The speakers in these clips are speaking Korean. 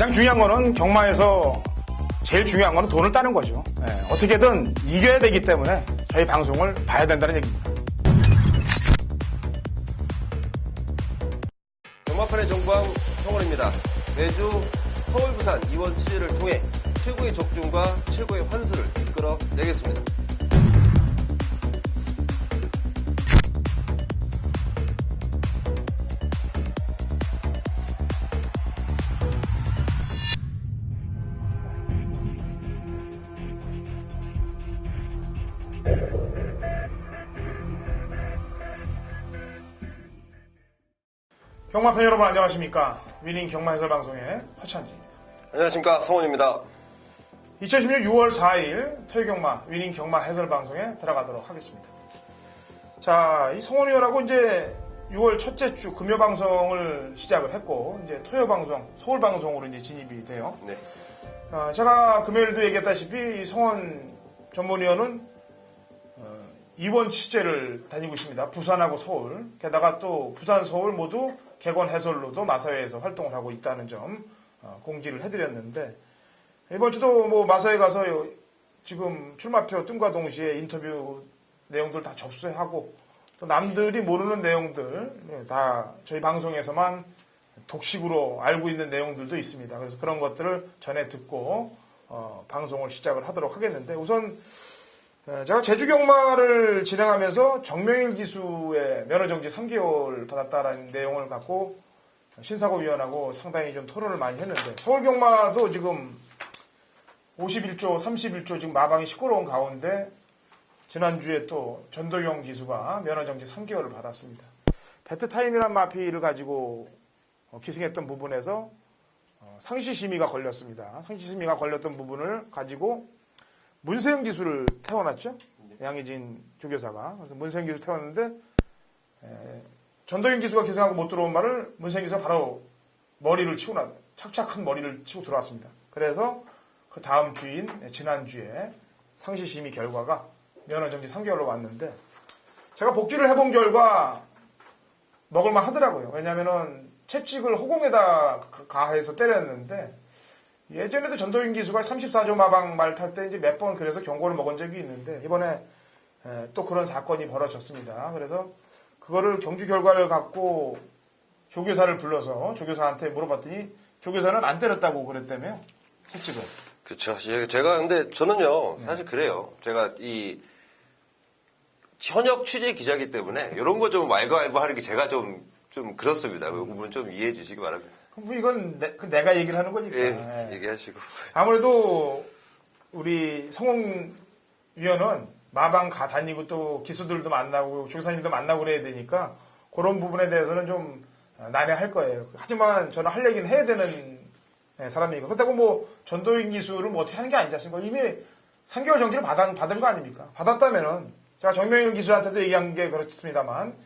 가장 중요한 거는 경마에서 제일 중요한 거는 돈을 따는 거죠. 어떻게든 이겨야 되기 때문에 저희 방송을 봐야 된다는 얘기입니다. 경마판의 정광 성원입니다. 매주 서울, 부산, 이원 취재를 통해 최고의 적중과 최고의 환수를 이끌어내겠습니다. 경마팬 여러분 안녕하십니까. 위닝 경마 해설 방송의 허찬지입니다. 안녕하십니까, 성원입니다. 2016 6월 4일 토요경마 위닝 경마 해설 방송에 들어가도록 하겠습니다. 자, 이 성원이라고 이제 6월 첫째 주 금요 방송을 시작을 했고 이제 토요 방송, 서울 방송으로 이제 진입이 돼요. 네. 제가 금요일도 얘기했다시피 성원 전문위원은 이원 취재를 다니고 있습니다. 부산하고 서울. 게다가 또 부산, 서울 모두 객원 해설로도 마사회에서 활동을 하고 있다는 점 공지를 해드렸는데 이번 주도 뭐 마사회 가서 지금 출마표 뜸과 동시에 인터뷰 내용들 다 접수하고 또 남들이 모르는 내용들 다 저희 방송에서만 독식으로 알고 있는 내용들도 있습니다. 그래서 그런 것들을 전해 듣고 방송을 시작을 하도록 하겠는데 우선 제가 제주경마를 진행하면서 정명일 기수의 면허정지 3개월 받았다라는 내용을 갖고 신사고위원하고 상당히 좀 토론을 많이 했는데 서울경마도 지금 51조, 31조 지금 마방이 시끄러운 가운데 지난주에 또 전도경 기수가 면허정지 3개월을 받았습니다. 배트타임이라는 마피를 가지고 기승했던 부분에서 상시심의가 걸렸습니다. 상시심의가 걸렸던 부분을 가지고 문세영 기수를 태워놨죠. 양희진 조교사가. 그래서 문세영 기수 태웠는데 전도경 기수가 기승하고 못 들어온 말을 문세영 기수가 바로 머리를 치고 착착한 머리를 치고 들어왔습니다. 그래서 그 다음 주인 지난주에 상시심의 결과가 면허정지 3개월로 왔는데 제가 복귀를 해본 결과 먹을만 하더라고요. 왜냐면은 채찍을 호공에다 가해서 때렸는데 예전에도 전도인 기수가 34조 마방 말 탈 때 이제 몇 번 그래서 경고를 먹은 적이 있는데 이번에 또 그런 사건이 벌어졌습니다. 그래서 그거를 경주 결과를 갖고 조교사를 불러서 조교사한테 물어봤더니 조교사는 안 때렸다고 그랬다며요. 채찍을. 그렇죠. 제가 근데 저는요 사실 그래요. 제가 이 현역 취재 기자이기 때문에 이런 거 좀 왈가왈부하는 게 제가 좀 그렇습니다. 그 부분 좀 이해해 주시기 바랍니다. 뭐 이건 내가 얘기를 하는 거니까. 예, 얘기하시고. 아무래도 우리 성홍 위원은 마방 다니고 또 기수들도 만나고 조교사님도 만나고 그래야 되니까 그런 부분에 대해서는 좀 난해할 거예요. 하지만 저는 할 얘기는 해야 되는 사람이니까. 그렇다고 뭐 전도인 기수를 뭐 어떻게 하는 게 아니지 않습니까? 이미 3개월 정지를 받은 거 아닙니까? 받았다면은 제가 정명일 기수한테도 얘기한 게 그렇습니다만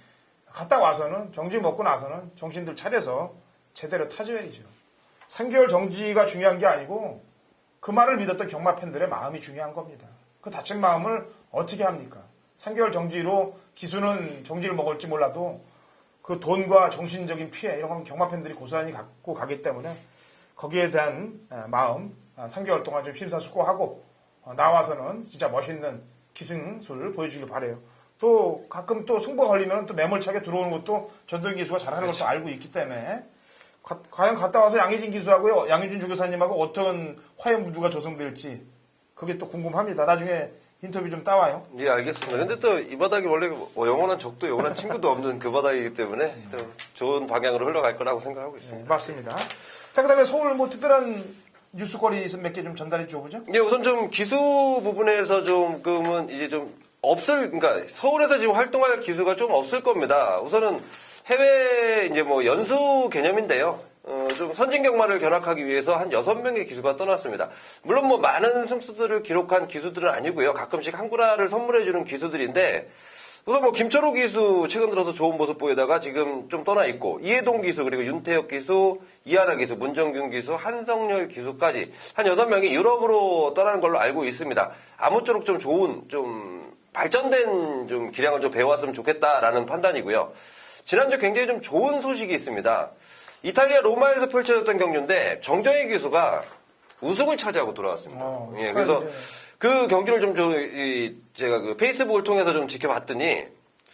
갔다 와서는 정지 먹고 나서는 정신들 차려서 제대로 타줘야죠. 3개월 정지가 중요한 게 아니고 그 말을 믿었던 경마 팬들의 마음이 중요한 겁니다. 그 다친 마음을 어떻게 합니까? 3개월 정지로 기수는 정지를 먹을지 몰라도 그 돈과 정신적인 피해 이런 건 경마 팬들이 고스란히 갖고 가기 때문에 거기에 대한 마음 3개월 동안 좀 심사숙고하고 나와서는 진짜 멋있는 기승술 보여주길 바래요. 또 가끔 또 승부가 걸리면 또 매몰차게 들어오는 것도 전도인 기수가 잘하는 것도 알고 있기 때문에 과연 갔다 와서 양희진 기수하고 양희진 조교사님하고 어떤 화해무드가 조성될지 그게 또 궁금합니다. 나중에 인터뷰 좀 따와요. 예, 알겠습니다. 근데 또 이 바닥이 원래 뭐 영원한 적도 영원한 친구도 없는 그 바닥이기 때문에 또 좋은 방향으로 흘러갈 거라고 생각하고 있습니다. 네, 맞습니다. 자, 그 다음에 서울 뭐 특별한 뉴스거리 몇 개 좀 전달해 줘보죠. 예, 우선 좀 기수 부분에서 조금은 이제 좀 그러니까 서울에서 지금 활동할 기수가 좀 없을 겁니다. 우선은 해외 이제 뭐 연수 개념인데요. 좀 선진 경마를 견학하기 위해서 한 6명의 기수가 떠났습니다. 물론 뭐 많은 승수들을 기록한 기수들은 아니고요. 가끔씩 한구라를 선물해주는 기수들인데 우선 뭐 김철호 기수 최근 들어서 좋은 모습 보이다가 지금 좀 떠나 있고 이해동 기수 그리고 윤태혁 기수, 이하나 기수, 문정균 기수, 한성열 기수까지 한 6명이 유럽으로 떠나는 걸로 알고 있습니다. 아무쪼록 좀 좋은 좀 발전된 좀 기량을 좀 배워왔으면 좋겠다라는 판단이고요. 지난주 굉장히 좀 좋은 소식이 있습니다. 이탈리아 로마에서 펼쳐졌던 경주인데 정정희 기수가 우승을 차지하고 돌아왔습니다. 예, 그래서 그 경기를 좀 제가 그 페이스북을 통해서 좀 지켜봤더니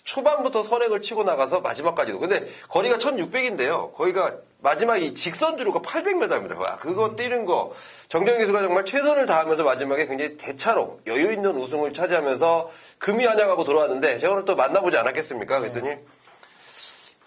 초반부터 선행을 치고 나가서 마지막까지도. 근데 거리가 1600인데요. 거기가 마지막 이 직선주로가 800m입니다. 그거 뛰는 거 정정희 기수가 정말 최선을 다하면서 마지막에 굉장히 대차로 여유 있는 우승을 차지하면서 금이 한양하고 돌아왔는데 제가 오늘 또 만나보지 않았겠습니까? 그랬더니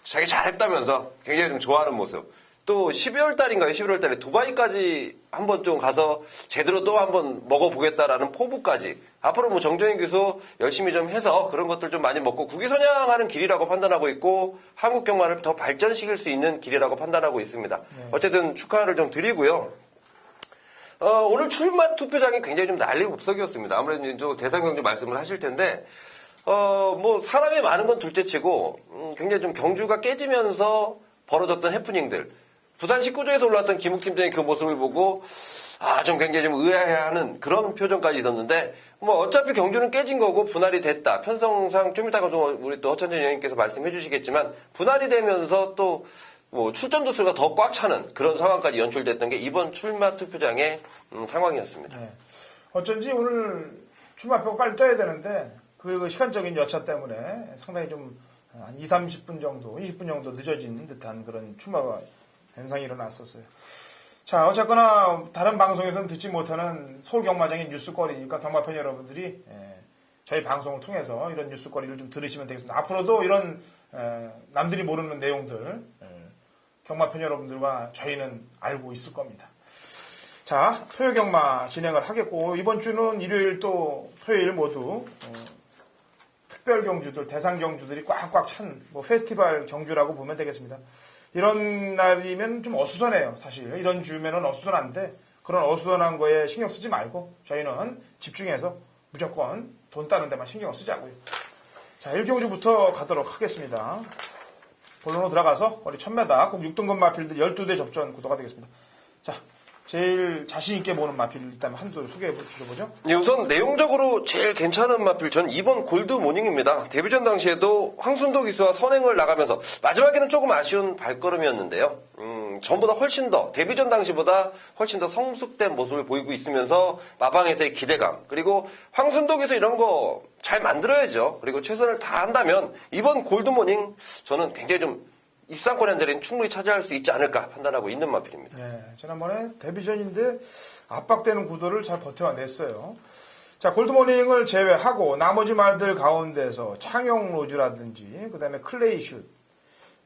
자기 잘했다면서 굉장히 좀 좋아하는 모습. 또 12월 달인가요? 11월 달에 두바이까지 한번 좀 가서 제대로 또 한번 먹어보겠다라는 포부까지. 앞으로 뭐 정정희 교수 열심히 좀 해서 그런 것들 좀 많이 먹고 국위선양하는 길이라고 판단하고 있고 한국 경마를 더 발전시킬 수 있는 길이라고 판단하고 있습니다. 어쨌든 축하를 좀 드리고요. 오늘 출마 투표장이 굉장히 좀 난리법석이었습니다. 아무래도 이제 대상 경주 말씀을 하실 텐데 뭐 사람이 많은 건 둘째치고 굉장히 좀 경주가 깨지면서 벌어졌던 해프닝들. 부산 19조에서 올라왔던 김욱 팀장의 그 모습을 보고 좀 굉장히 좀 의아해하는 그런 표정까지 있었는데 뭐 어차피 경주는 깨진 거고 분할이 됐다. 편성상 좀 이따가 우리 또 허천진 의원님께서 말씀해 주시겠지만 분할이 되면서 또 뭐 출전 도수가 더 꽉 차는 그런 상황까지 연출됐던 게 이번 출마 투표장의 상황이었습니다. 네. 어쩐지 오늘 출마표가 빨리 떠야 되는데 그 시간적인 여차 때문에 상당히 좀 한 20분 정도 늦어진 듯한 그런 출마 현상이 일어났었어요. 자, 어쨌거나 다른 방송에서는 듣지 못하는 서울 경마장의 뉴스거리니까 경마팬 여러분들이 저희 방송을 통해서 이런 뉴스거리를 좀 들으시면 되겠습니다. 앞으로도 이런 남들이 모르는 내용들 경마팬 여러분들과 저희는 알고 있을 겁니다. 자, 토요 경마 진행을 하겠고 이번 주는 일요일 또 토요일 모두 특별 경주들, 대상 경주들이 꽉꽉 찬 뭐 페스티벌 경주라고 보면 되겠습니다. 이런 날이면 좀 어수선해요, 사실. 이런 주면은 어수선한데 그런 어수선한 거에 신경 쓰지 말고 저희는 집중해서 무조건 돈 따는 데만 신경 쓰자고요. 자, 1경주부터 가도록 하겠습니다. 본론으로 들어가서 우리 1000m 국 6등급 마필들 12대 접전 구도가 되겠습니다. 자, 제일 자신있게 보는 마필 일단 한두 소개해 주셔보죠. 네, 우선 내용적으로 제일 괜찮은 마필 전 2번 골드 모닝입니다. 데뷔전 당시에도 황순도 기수와 선행을 나가면서 마지막에는 조금 아쉬운 발걸음이었는데요. 전보다 훨씬 더 데뷔전 당시보다 훨씬 더 성숙된 모습을 보이고 있으면서 마방에서의 기대감 그리고 황순도 기수 이런 거 잘 만들어야죠. 그리고 최선을 다한다면 이번 골드 모닝 저는 굉장히 좀 입상권 한 자리는 충분히 차지할 수 있지 않을까 판단하고 있는 마필입니다. 네, 지난번에 데뷔전인데 압박되는 구도를 잘 버텨냈어요. 자, 골드모닝을 제외하고 나머지 말들 가운데서 창용 로즈라든지 그다음에 클레이슛,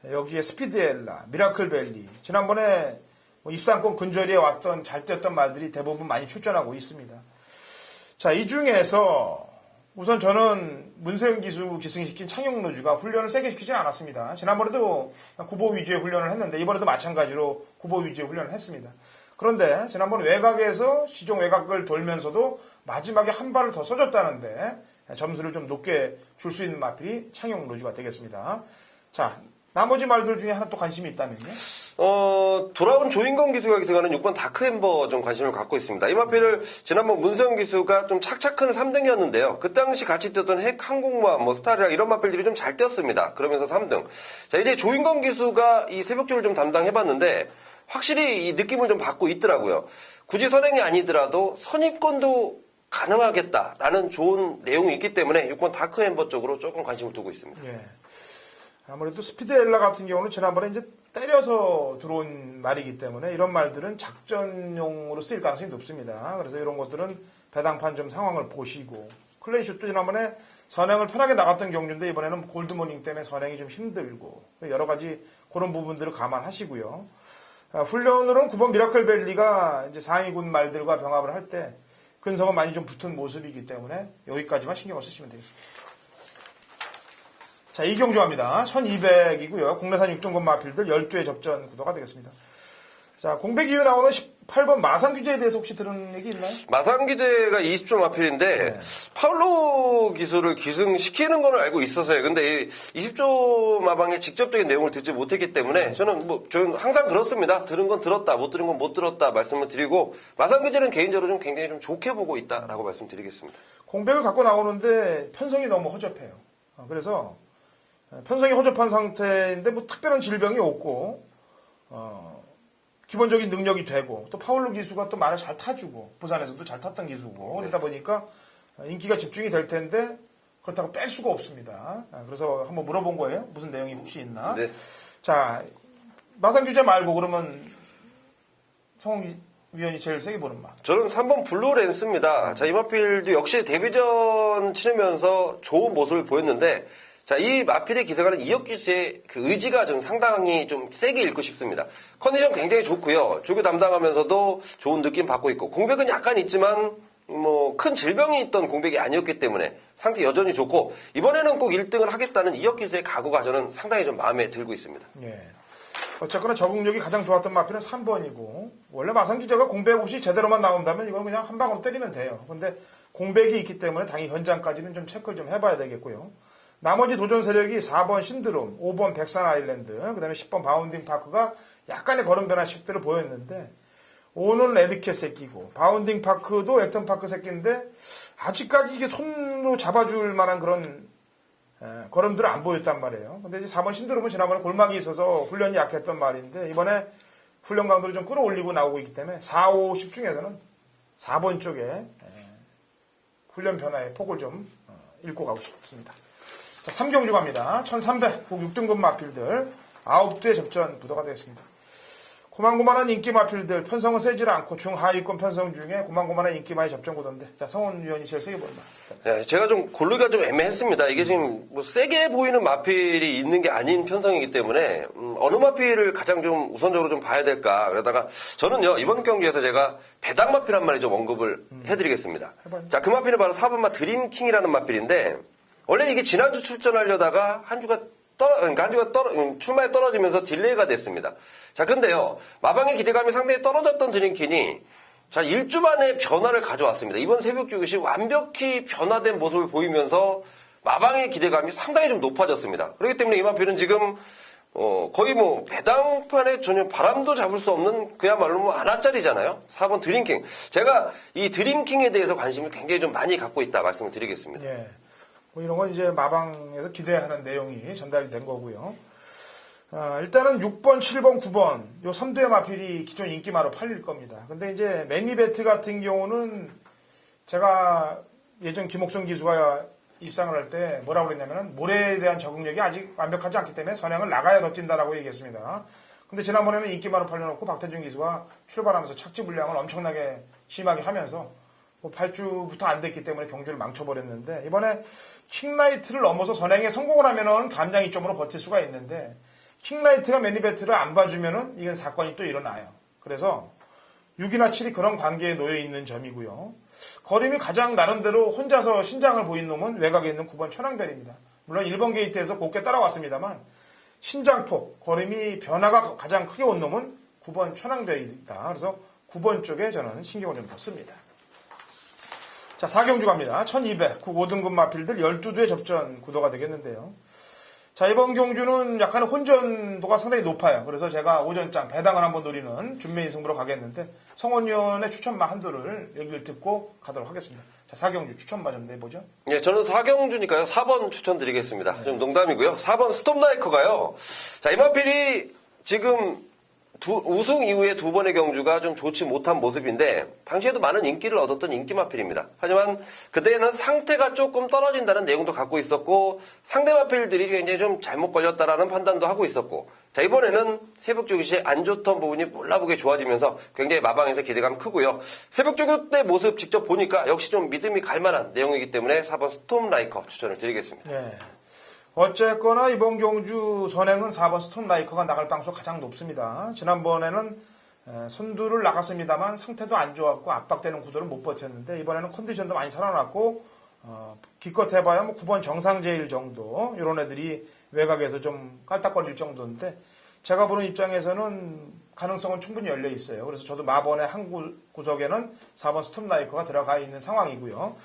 여기에 스피드엘라, 미라클밸리 지난번에 입상권 근저리에 왔던 잘 뛰었던 말들이 대부분 많이 출전하고 있습니다. 자, 이 중에서 우선 저는 문세영 기수 기승시킨 창용 로즈가 훈련을 세게 시키진 않았습니다. 지난번에도 구보 위주의 훈련을 했는데 이번에도 마찬가지로 구보 위주의 훈련을 했습니다. 그런데 지난번 외곽에서 시종 외곽을 돌면서도 마지막에 한 발을 더 써줬다는데 점수를 좀 높게 줄 수 있는 마필이 창용 로즈가 되겠습니다. 자, 나머지 말들 중에 하나 또 관심이 있다면요? 돌아온 조인건 기수가 기승하는 6번 다크햄버 좀 관심을 갖고 있습니다. 이 마필을 지난번 문세영 기수가 좀 착착한 3등이었는데요. 그 당시 같이 뛰었던 핵 항공모함, 스타리아 이런 마필들이 좀 잘 뛰었습니다. 그러면서 3등. 자, 이제 조인건 기수가 이 새벽주를 좀 담당해봤는데 확실히 이 느낌을 좀 받고 있더라고요. 굳이 선행이 아니더라도 선입권도 가능하겠다라는 좋은 내용이 있기 때문에 6번 다크햄버 쪽으로 조금 관심을 두고 있습니다. 예. 아무래도 스피드엘라 같은 경우는 지난번에 이제 때려서 들어온 말이기 때문에 이런 말들은 작전용으로 쓰일 가능성이 높습니다. 그래서 이런 것들은 배당판 좀 상황을 보시고 클레이슛도 지난번에 선행을 편하게 나갔던 경주인데 이번에는 골드모닝 때문에 선행이 좀 힘들고 여러 가지 그런 부분들을 감안하시고요. 훈련으로는 9번 미라클밸리가 이제 상위군 말들과 병합을 할 때 근성은 많이 좀 붙은 모습이기 때문에 여기까지만 신경을 쓰시면 되겠습니다. 자, 이경주합니다. 1200이고요. 국내산 6등급 마필들 12회 접전 구도가 되겠습니다. 자, 공백 이후에 나오는 18번 마상규제에 대해서 혹시 들은 얘기 있나요? 마상규제가 20조 마필인데 네. 파울로 기수를 기승시키는 건 알고 있어서요. 근데 20조 마방의 직접적인 내용을 듣지 못했기 때문에 저는 항상 그렇습니다. 들은 건 들었다, 못 들은 건 못 들었다 말씀을 드리고 마상규제는 개인적으로 좀 굉장히 좀 좋게 보고 있다라고 말씀드리겠습니다. 공백을 갖고 나오는데 편성이 너무 허접해요. 그래서 편성이 허접한 상태인데 뭐 특별한 질병이 없고 기본적인 능력이 되고 또 파울루 기수가 또 말을 잘 타주고 부산에서도 잘 탔던 기수고 그러다 보니까 인기가 집중이 될 텐데 그렇다고 뺄 수가 없습니다. 그래서 한번 물어본 거예요. 무슨 내용이 혹시 있나? 네. 자, 마상 주제 말고 그러면 성홍 위원이 제일 세게 보는 말. 저는 3번 블루랜스입니다. 자, 이마필도 역시 데뷔전 치르면서 좋은 모습을 보였는데, 자, 이 마필의 기세가는 이혁기 씨의 그 의지가 좀 상당히 좀 세게 읽고 싶습니다. 컨디션 굉장히 좋고요. 조교 담당하면서도 좋은 느낌 받고 있고, 공백은 약간 있지만, 뭐, 큰 질병이 있던 공백이 아니었기 때문에 상태 여전히 좋고, 이번에는 꼭 1등을 하겠다는 이혁기 씨의 각오가 저는 상당히 좀 마음에 들고 있습니다. 예. 어쨌거나 적응력이 가장 좋았던 마필은 3번이고 원래 마상주제가 공백 없이 제대로만 나온다면 이건 그냥 한 방으로 때리면 돼요. 근데 공백이 있기 때문에 당연히 현장까지는 좀 체크를 좀 해봐야 되겠고요. 나머지 도전 세력이 4번 신드롬, 5번 백산 아일랜드, 그 다음에 10번 바운딩 파크가 약간의 걸음 변화식들을 보였는데 5는 레드캣 새끼고 바운딩 파크도 액턴 파크 새끼인데 아직까지 이게 손으로 잡아줄 만한 그런 걸음들은 안 보였단 말이에요. 근데 이제 4번 신드롬은 지난번에 골막이 있어서 훈련이 약했던 말인데 이번에 훈련 강도를 좀 끌어올리고 나오고 있기 때문에 4, 5, 10 중에서는 4번 쪽에 훈련 변화의 폭을 좀 읽고 가고 싶습니다. 자, 3경주 갑니다. 1300, 국 6등급 마필들 9대 접전 부도가 되겠습니다. 고만고만한 인기 마필들 편성은 세질 않고 중하위권 편성 중에 고만고만한 인기 많이 접전 구도인데 자, 성원 위원이 제일 세게 보는 말. 네, 제가 좀 고르기가 좀 애매했습니다. 이게 지금 뭐 세게 보이는 마필이 있는 게 아닌 편성이기 때문에 어느 마필을 가장 좀 우선적으로 좀 봐야 될까 그러다가 저는요 이번 경기에서 제가 배당 마필 한 마리 좀 언급을 해드리겠습니다. 자, 그 마필은 바로 4번마 드림킹이라는 마필인데 원래는 이게 지난주 출전하려다가 한 주가 출마에 떨어지면서 딜레이가 됐습니다. 자, 근데요, 마방의 기대감이 상당히 떨어졌던 드림킹이 자, 1주 만에 변화를 가져왔습니다. 이번 새벽 교육이 완벽히 변화된 모습을 보이면서 마방의 기대감이 상당히 좀 높아졌습니다. 그렇기 때문에 이 마필은 지금, 거의 뭐, 배당판에 전혀 바람도 잡을 수 없는 그야말로 뭐, 안아짜리잖아요. 4번 드림킹. 제가 이 드림킹에 대해서 관심을 굉장히 좀 많이 갖고 있다 말씀을 드리겠습니다. 예. 뭐 이런 건 이제 마방에서 기대하는 내용이 전달이 된 거고요. 일단은 6번, 7번, 9번 요 3두의 마필이 기존 인기마로 팔릴 겁니다. 근데 이제 매니베트 같은 경우는 제가 예전 김옥성 기수가 입상을 할 때 뭐라고 그랬냐면은 모래에 대한 적응력이 아직 완벽하지 않기 때문에 선행을 나가야 더 뛴다라고 얘기했습니다. 근데 지난번에는 인기마로 팔려놓고 박태준 기수가 출발하면서 착지 불량을 엄청나게 심하게 하면서 뭐 8주부터 안 됐기 때문에 경주를 망쳐버렸는데 이번에 킹라이트를 넘어서 선행에 성공을 하면은 감량 이점으로 버틸 수가 있는데 킹라이트가 매니베트를 안 봐주면은 이건 사건이 또 일어나요. 그래서 6이나 7이 그런 관계에 놓여 있는 점이고요. 걸음이 가장 나름대로 혼자서 신장을 보인 놈은 외곽에 있는 9번 천왕별입니다. 물론 1번 게이트에서 곱게 따라왔습니다만 신장폭, 걸음이 변화가 가장 크게 온 놈은 9번 천왕별이다. 그래서 9번 쪽에 저는 신경을 좀 더 씁니다. 자, 4경주 갑니다. 1200, 국 5등급 마필들 12두의 접전 구도가 되겠는데요. 자, 이번 경주는 약간 혼전도가 상당히 높아요. 그래서 제가 오전장 배당을 한번 노리는 준매인 승부로 가겠는데 성원위원의 추천마 한두를 얘기를 듣고 가도록 하겠습니다. 자, 4경주 추천마 좀 내보죠. 예, 저는 4경주니까요. 4번 추천드리겠습니다. 네. 좀 농담이고요. 4번 스톱라이커가요. 자, 이마필이 지금 우승 이후에 두 번의 경주가 좀 좋지 못한 모습인데 당시에도 많은 인기를 얻었던 인기 마필입니다. 하지만 그때는 상태가 조금 떨어진다는 내용도 갖고 있었고 상대 마필들이 굉장히 좀 잘못 걸렸다라는 판단도 하고 있었고 자, 이번에는 새벽 조교 시에 안 좋던 부분이 몰라보게 좋아지면서 굉장히 마방에서 기대감 크고요. 새벽 조교 때 모습 직접 보니까 역시 좀 믿음이 갈 만한 내용이기 때문에 4번 스톰라이커 추천을 드리겠습니다. 네. 어쨌거나 이번 경주 선행은 4번 스톰라이커가 나갈 가능성이 가장 높습니다. 지난번에는 선두를 나갔습니다만 상태도 안 좋았고 압박되는 구도를 못 버텼는데 이번에는 컨디션도 많이 살아났고 기껏 해봐야 뭐 9번 정상제일 정도 이런 애들이 외곽에서 좀 깔딱거릴 정도인데 제가 보는 입장에서는 가능성은 충분히 열려 있어요. 그래서 저도 마번의 한 구석에는 4번 스톰라이커가 들어가 있는 상황이고요.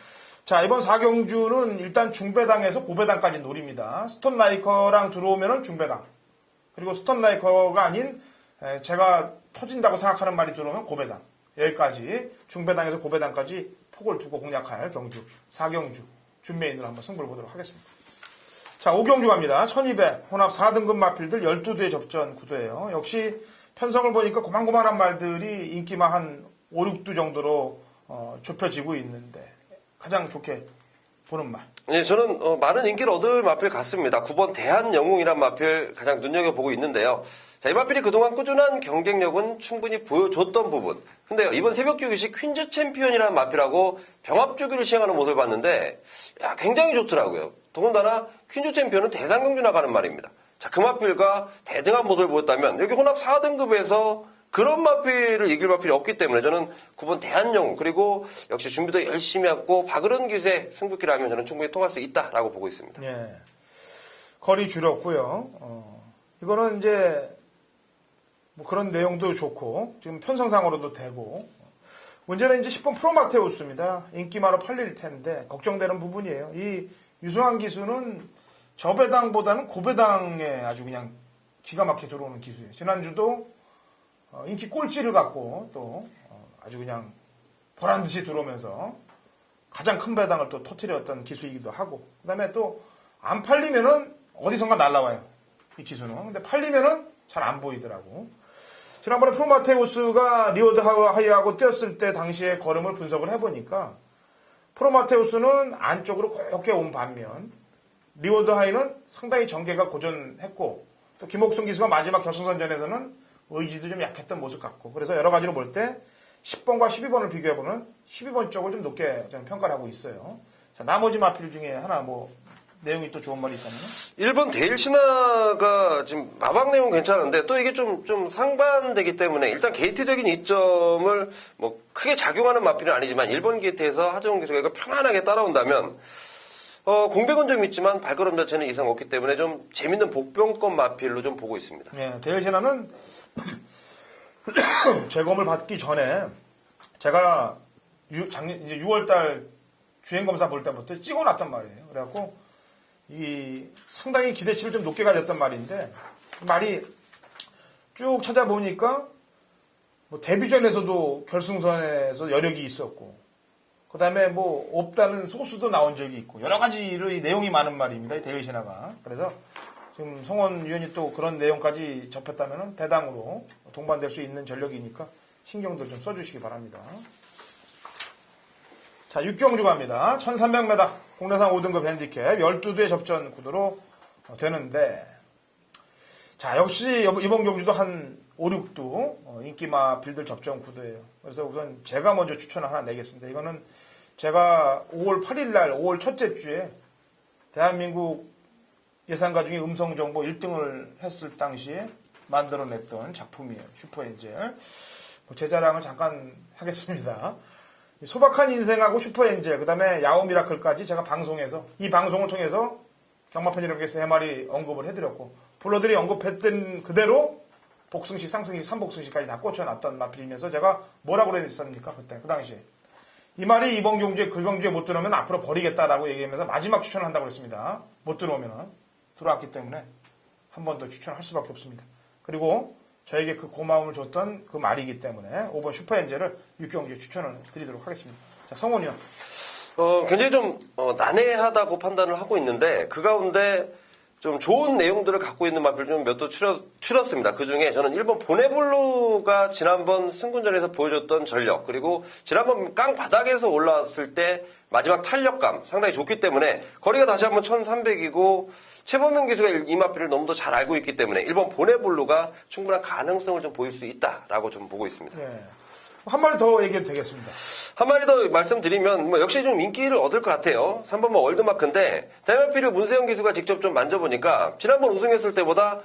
자, 이번 4경주는 일단 중배당에서 고배당까지 노립니다. 스톱라이커랑 들어오면은 중배당. 그리고 스톱라이커가 아닌 제가 터진다고 생각하는 말이 들어오면 고배당. 여기까지 중배당에서 고배당까지 폭을 두고 공략할 경주 4경주 준메인으로 한번 승부를 보도록 하겠습니다. 자, 5경주 갑니다. 1200 혼합 4등급 마필들 12두의 접전 구도예요. 역시 편성을 보니까 고만고만한 말들이 인기만 한 5, 6두 정도로 좁혀지고 있는데 가장 좋게 보는 말. 네, 저는 많은 인기를 얻을 마필 같습니다. 9번 대한영웅이란 마필 가장 눈여겨보고 있는데요. 자, 이 마필이 그동안 꾸준한 경쟁력은 충분히 보여줬던 부분. 근데 이번 새벽주기시 퀸즈 챔피언이라는 마필하고 병합주기를 시행하는 모습을 봤는데 야, 굉장히 좋더라고요. 더군다나 퀸즈 챔피언은 대상경주 나가는 말입니다. 자, 그 마필과 대등한 모습을 보였다면 여기 혼합 4등급에서 그런 마필을 이길 마필이 없기 때문에 저는 9번 대한영웅 그리고 역시 준비도 열심히 했고 박으른 기세 승부기라면 저는 충분히 통할 수 있다라고 보고 있습니다. 예. 거리 줄였고요. 이거는 이제 뭐 그런 내용도 좋고 지금 편성상으로도 되고 문제는 이제 10번 프로마테우스입니다. 인기마로 팔릴 텐데 걱정되는 부분이에요. 이 유승환 기수는 저배당보다는 고배당에 아주 그냥 기가 막히게 들어오는 기수예요. 지난주도 인기 꼴찌를 갖고 또 아주 그냥 보란듯이 들어오면서 가장 큰 배당을 또 터뜨렸던 기수이기도 하고 그다음에 또 안 팔리면은 어디선가 날라와요. 이 기수는. 근데 팔리면은 잘 안 보이더라고. 지난번에 프로마테우스가 리오드 하이하고 뛰었을 때 당시의 걸음을 분석을 해보니까 프로마테우스는 안쪽으로 곱게 온 반면 리오드 하이는 상당히 전개가 고전했고 또 김옥순 기수가 마지막 결승선전에서는 의지도 좀 약했던 모습 같고 그래서 여러 가지로 볼 때 10번과 12번을 비교해보면 12번 쪽을 좀 높게 저는 평가를 하고 있어요. 자, 나머지 마필 중에 하나 뭐 내용이 또 좋은 말이 있다면 1번 데일시나가 지금 마방 내용 괜찮은데 또 이게 좀 상반되기 때문에 일단 게이트적인 이점을 뭐 크게 작용하는 마필은 아니지만 1번 게이트에서 하정우 기수가 이거 편안하게 따라온다면 공백은 좀 있지만 발걸음 자체는 이상 없기 때문에 좀 재밌는 복병권 마필로 좀 보고 있습니다. 네, 데일시나는 재검을 받기 전에 제가 작년 이제 6월달 주행검사 볼 때부터 찍어놨단 말이에요. 그래갖고 이 상당히 기대치를 좀 높게 가졌단 말인데 말이 쭉 찾아보니까 뭐 데뷔전에서도 결승선에서 여력이 있었고 그 다음에 뭐 없다는 소수도 나온 적이 있고 여러 가지의 내용이 많은 말입니다. 이 데일시나가. 그래서 지금 성원 위원이 또 그런 내용까지 접했다면 배당으로 동반될 수 있는 전력이니까 신경도 좀 써주시기 바랍니다. 자, 육경주 갑니다. 1300m 국내산 5등급 핸디캡 12두의 접전 구도로 되는데 자, 역시 이번 경주도 한 5, 6두 인기마 빌들 접전 구도예요. 그래서 우선 제가 먼저 추천을 하나 내겠습니다. 이거는 제가 5월 8일 날 5월 첫째 주에 대한민국 예상가 중에 음성정보 1등을 했을 당시에 만들어냈던 작품이에요. 슈퍼엔젤. 제 자랑을 잠깐 하겠습니다. 소박한 인생하고 슈퍼엔젤, 그 다음에 야오 미라클까지 제가 방송에서 이 방송을 통해서 경마팬 여러분께서 3마리 언급을 해드렸고 블러들이 언급했던 그대로 복승식, 상승식, 삼복승식까지 다 꽂혀놨던 마필이면서 제가 뭐라고 그랬습니까? 그때 그 당시에 이 말이 이번 경주에 그 경주에 못 들어오면 앞으로 버리겠다라고 얘기하면서 마지막 추천을 한다고 그랬습니다. 못 들어오면 들어왔기 때문에 한 번 더 추천할 수밖에 없습니다. 그리고 저에게 그 고마움을 줬던 그 말이기 때문에 5번 슈퍼엔젤을 6경주에 추천을 드리도록 하겠습니다. 자, 성원이요. 굉장히 좀 난해하다고 판단을 하고 있는데 그 가운데 좀 좋은 내용들을 갖고 있는 마필 좀 몇 도 추렸습니다. 그 중에 저는 1번 보네블루가 지난번 승군전에서 보여줬던 전력 그리고 지난번 깡 바닥에서 올라왔을 때 마지막 탄력감 상당히 좋기 때문에 거리가 다시 한번 1300이고 최범용 기수가 이 마필을 너무도 잘 알고 있기 때문에 1번 보네블루가 충분한 가능성을 좀 보일 수 있다라고 좀 보고 있습니다. 네. 한 마리 더 얘기해도 되겠습니다. 한 마리 더 말씀드리면 뭐 역시 좀 인기를 얻을 것 같아요. 3번 월드마크인데 대마필을 문세영 기수가 직접 좀 만져보니까 지난번 우승했을 때보다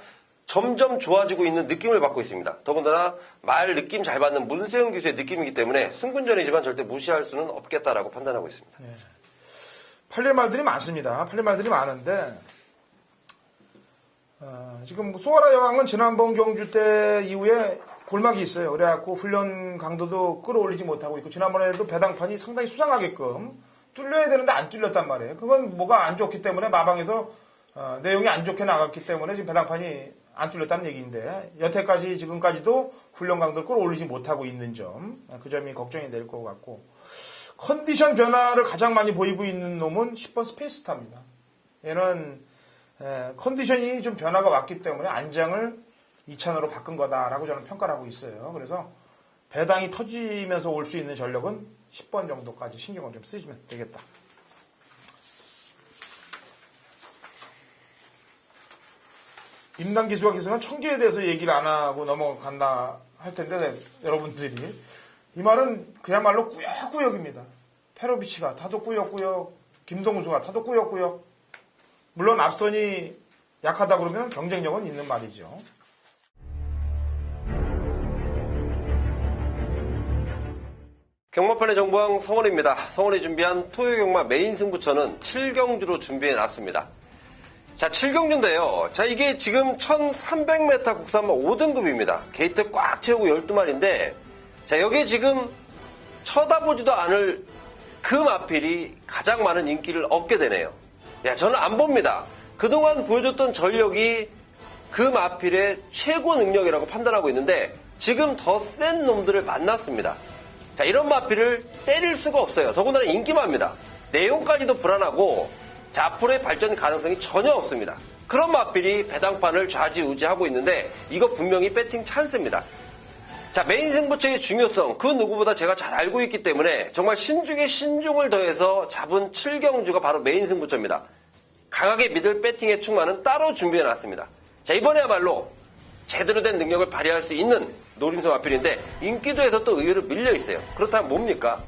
점점 좋아지고 있는 느낌을 받고 있습니다. 더군다나 말 느낌 잘 받는 문세영 기수의 느낌이기 때문에 승군전이지만 절대 무시할 수는 없겠다라고 판단하고 있습니다. 네. 팔릴 말들이 많습니다. 팔릴 말들이 많은데 지금 수아라 여왕은 지난번 경주 때 이후에 골막이 있어요. 그래갖고 훈련 강도도 끌어올리지 못하고 있고 지난번에도 배당판이 상당히 수상하게끔 뚫려야 되는데 안 뚫렸단 말이에요. 그건 뭐가 안 좋기 때문에 마방에서 내용이 안 좋게 나갔기 때문에 지금 배당판이 안 뚫렸다는 얘기인데 여태까지 지금까지도 훈련 강도를 끌어올리지 못하고 있는 점, 그 점이 걱정이 될 것 같고 컨디션 변화를 가장 많이 보이고 있는 놈은 10번 스페이스타입니다. 얘는 컨디션이 좀 변화가 왔기 때문에 안장을 2찬으로 바꾼 거다라고 저는 평가를 하고 있어요. 그래서 배당이 터지면서 올 수 있는 전력은 10번 정도까지 신경을 좀 쓰시면 되겠다. 임당기수와 기승은 청계에 대해서 얘기를 안 하고 넘어간다 할 텐데 여러분들이 이 말은 그야말로 꾸역꾸역입니다. 페로비치가 타도 꾸역꾸역, 김동수가 타도 꾸역꾸역. 물론 앞선이 약하다 그러면 경쟁력은 있는 말이죠. 경마판의 정보왕 성원입니다. 성원이 준비한 토요경마 메인 승부처는 7경주로 준비해놨습니다. 자, 7경주인데요. 자, 이게 지금 1300m 국산마 5등급입니다. 게이트 꽉 채우고 12마리인데, 자, 여기에 지금 쳐다보지도 않을 그 마필이 가장 많은 인기를 얻게 되네요. 야, 저는 안 봅니다. 그동안 보여줬던 전력이 그 마필의 최고 능력이라고 판단하고 있는데, 지금 더 센 놈들을 만났습니다. 자, 이런 마필을 때릴 수가 없어요. 더군다나 인기마입니다. 내용까지도 불안하고, 자, 앞으로의 발전 가능성이 전혀 없습니다. 그런 마필이 배당판을 좌지우지하고 있는데 이거 분명히 배팅 찬스입니다. 자, 메인 승부처의 중요성 그 누구보다 제가 잘 알고 있기 때문에 정말 신중에 신중을 더해서 잡은 7경주가 바로 메인 승부처입니다. 강하게 믿을 배팅에 충만은 따로 준비해놨습니다. 자, 이번에야말로 제대로 된 능력을 발휘할 수 있는 노림수 마필인데 인기도에서 또 의외로 밀려있어요. 그렇다면 뭡니까?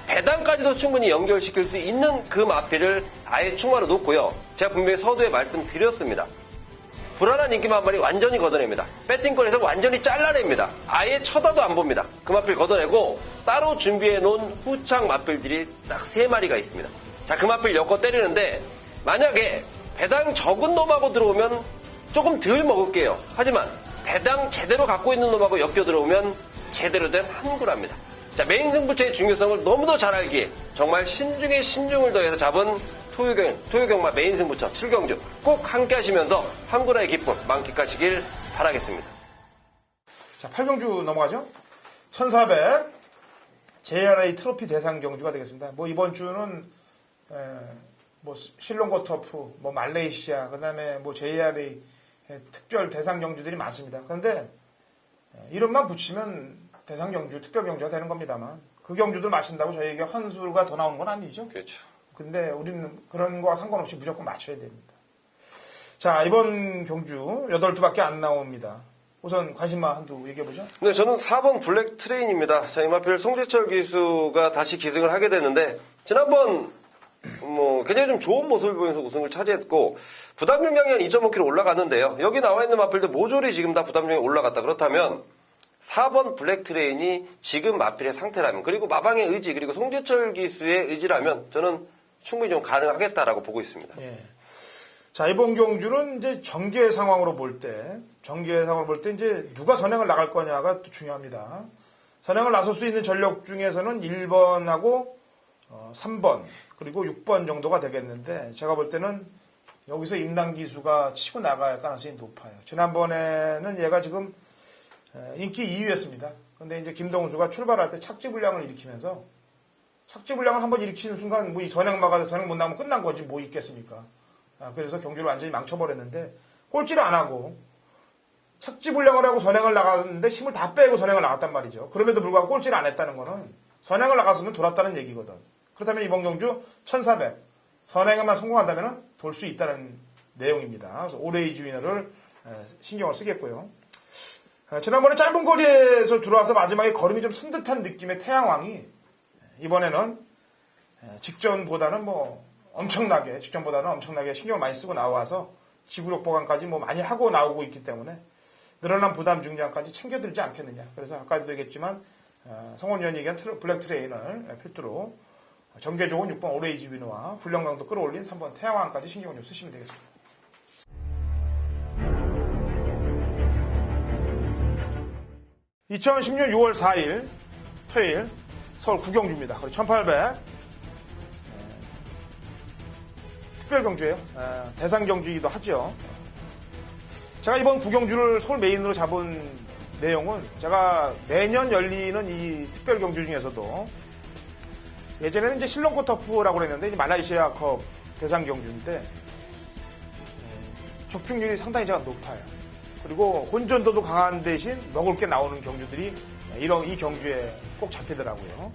배당까지도 충분히 연결시킬 수 있는 그 마필을 아예 충만으로 놓고요. 제가 분명히 서두에 말씀드렸습니다. 불안한 인기만 한 마리 완전히 걷어냅니다. 배팅권에서 완전히 잘라냅니다. 아예 쳐다도 안 봅니다. 그 마필 걷어내고 따로 준비해놓은 후창 마필들이 딱 3마리가 있습니다. 자, 그 마필 엮어 때리는데 만약에 배당 적은 놈하고 들어오면 조금 덜 먹을게요. 하지만 배당 제대로 갖고 있는 놈하고 엮여 들어오면 제대로 된 한구랍니다. 자, 메인 승부처의 중요성을 너무도 잘 알기에 정말 신중에 신중을 더해서 잡은 토요경마 메인 승부처 7경주 꼭 함께 하시면서 한구라의 기쁨 만끽하시길 바라겠습니다. 자, 8경주 넘어가죠. 1400 JRA 트로피 대상 경주가 되겠습니다. 뭐 이번 주는 뭐 실롱고 터프, 뭐 말레이시아, 그다음에 뭐 JRA 특별 대상 경주들이 많습니다. 그런데 이름만 붙이면 대상 경주, 특별 경주가 되는 겁니다만 그 경주들 마신다고 저희에게 환수가 더 나오는 건 아니죠. 그렇죠. 근데 우리는 그런 거와 상관없이 무조건 맞춰야 됩니다. 자, 이번 경주 8두밖에 안 나옵니다. 우선 관심마 한두 얘기해보죠. 네, 저는 4번 블랙 트레인입니다. 자, 이 마필 송재철 기수가 다시 기승을 하게 됐는데 지난번 굉장히 좀 좋은 모습을 보이면서 우승을 차지했고 부담 용량이 한 2.5kg 올라갔는데요. 여기 나와 있는 마필들 모조리 지금 다 부담 용량이 올라갔다. 그렇다면 4번 블랙 트레인이 지금 마필의 상태라면 그리고 마방의 의지 그리고 송재철 기수의 의지라면 저는 충분히 좀 가능하겠다라고 보고 있습니다. 예. 자, 이번 경주는 이제 전개 상황으로 볼 때 이제 누가 선행을 나갈 거냐가 또 중요합니다. 선행을 나설 수 있는 전력 중에서는 1번하고 3번 그리고 6번 정도가 되겠는데 제가 볼 때는 여기서 임당기수가 치고 나갈 가능성이 높아요. 지난번에는 얘가 지금 인기 2위였습니다. 근데 이제 김동수가 출발할 때 착지불량을 일으키면서 착지불량을 한번 일으키는 순간 뭐 이 선행마가 선행 못 나면 끝난 거지 뭐 있겠습니까? 그래서 경주를 완전히 망쳐버렸는데 꼴찌를 안 하고 착지불량을 하고 선행을 나갔는데 힘을 다 빼고 선행을 나갔단 말이죠. 그럼에도 불구하고 꼴찌를 안 했다는 거는 선행을 나갔으면 돌았다는 얘기거든. 그렇다면 이번 경주 1400 선행에만 성공한다면 돌 수 있다는 내용입니다. 그래서 오레이즈 위너를 신경을 쓰겠고요. 지난번에 짧은 거리에서 들어와서 마지막에 걸음이 좀 쓴 듯한 느낌의 태양왕이 이번에는 직전보다는 엄청나게 신경을 많이 쓰고 나와서 지구력 보강까지 많이 하고 나오고 있기 때문에 늘어난 부담 중량까지 챙겨들지 않겠느냐. 그래서 아까도 얘기했지만 성원 의원이 얘기한 블랙 트레인을 필두로 전개 좋은 6번 오레이즈 위너와 훈련 강도 끌어올린 3번 태양왕까지 신경을 좀 쓰시면 되겠습니다. 2016년 6월 4일 토요일 서울 구경주입니다. 그리고 1800 특별 경주예요. 대상 경주이기도 하죠. 제가 이번 구경주를 서울 메인으로 잡은 내용은 제가 매년 열리는 이 특별 경주 중에서도 예전에는 이제 실롱코 터프라고 그랬는데 이제 말라이시아컵 대상 경주인데 적중률이 상당히 제가 높아요. 그리고 혼전도도 강한 대신 먹을 게 나오는 경주들이 이 경주에 꼭 잡히더라고요.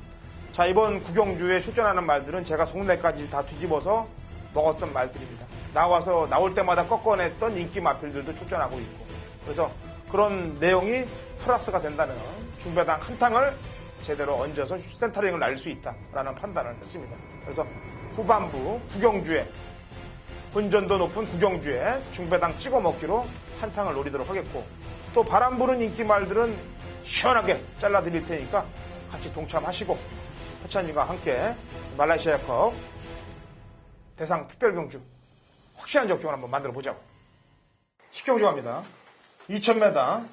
자, 이번 구경주에 출전하는 말들은 제가 속내까지 다 뒤집어서 먹었던 말들입니다. 나올 때마다 꺾어냈던 인기 마필들도 출전하고 있고, 그래서 그런 내용이 플러스가 된다면 중배당 한 탕을 제대로 얹어서 센터링을 날릴 수 있다라는 판단을 했습니다. 그래서 후반부 구경주에, 혼전도 높은 구경주에 중배당 찍어 먹기로 한탕을 노리도록 하겠고, 또 바람 부는 인기 말들은 시원하게 잘라 드릴 테니까 같이 동참하시고 허찬이가 함께 말레이시아컵 대상 특별경주 확실한 적중을 한번 만들어 보자고. 10경주 갑니다. 2000m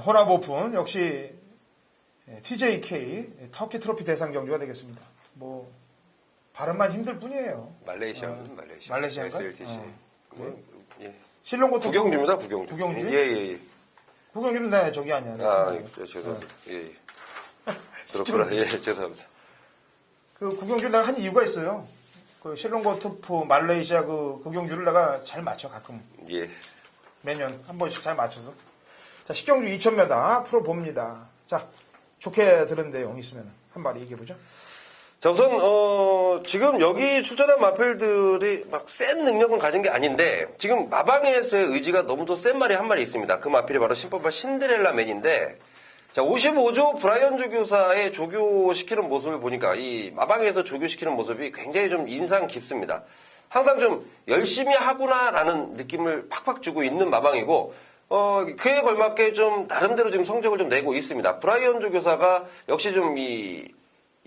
혼합 오픈 역시 TJK 터키 트로피 대상 경주가 되겠습니다. 뭐 발음만 힘들 뿐이에요. 말레이시아인가요? 말레이시아인가? 예. 실롱고토 구경주입니다, 구경주. 구경주? 예. 구경주는 네, 저기 아니야. 죄송합니다. 예. 그렇구나. 예, 죄송합니다. 그 구경주를 내가 한 이유가 있어요. 그 실롱고토프 말레이시아 그 구경주를 내가 잘 맞춰 가끔. 예. 매년 한 번씩 잘 맞춰서. 자, 10경주 2000m 프로 봅니다. 자, 좋게 들은 내용 있으면 한 마리 얘기해보죠. 자, 우선, 지금 여기 출전한 마필들이 막 센 능력은 가진 게 아닌데, 지금 마방에서의 의지가 너무도 센 말이 한 마리 있습니다. 그 마필이 바로 신법발 신데렐라맨인데, 자, 55조 브라이언 조교사의 조교시키는 모습을 보니까, 이 마방에서 조교시키는 모습이 굉장히 좀 인상 깊습니다. 항상 좀 열심히 하구나라는 느낌을 팍팍 주고 있는 마방이고, 그에 걸맞게 좀 나름대로 지금 성적을 좀 내고 있습니다. 브라이언 조교사가 역시 좀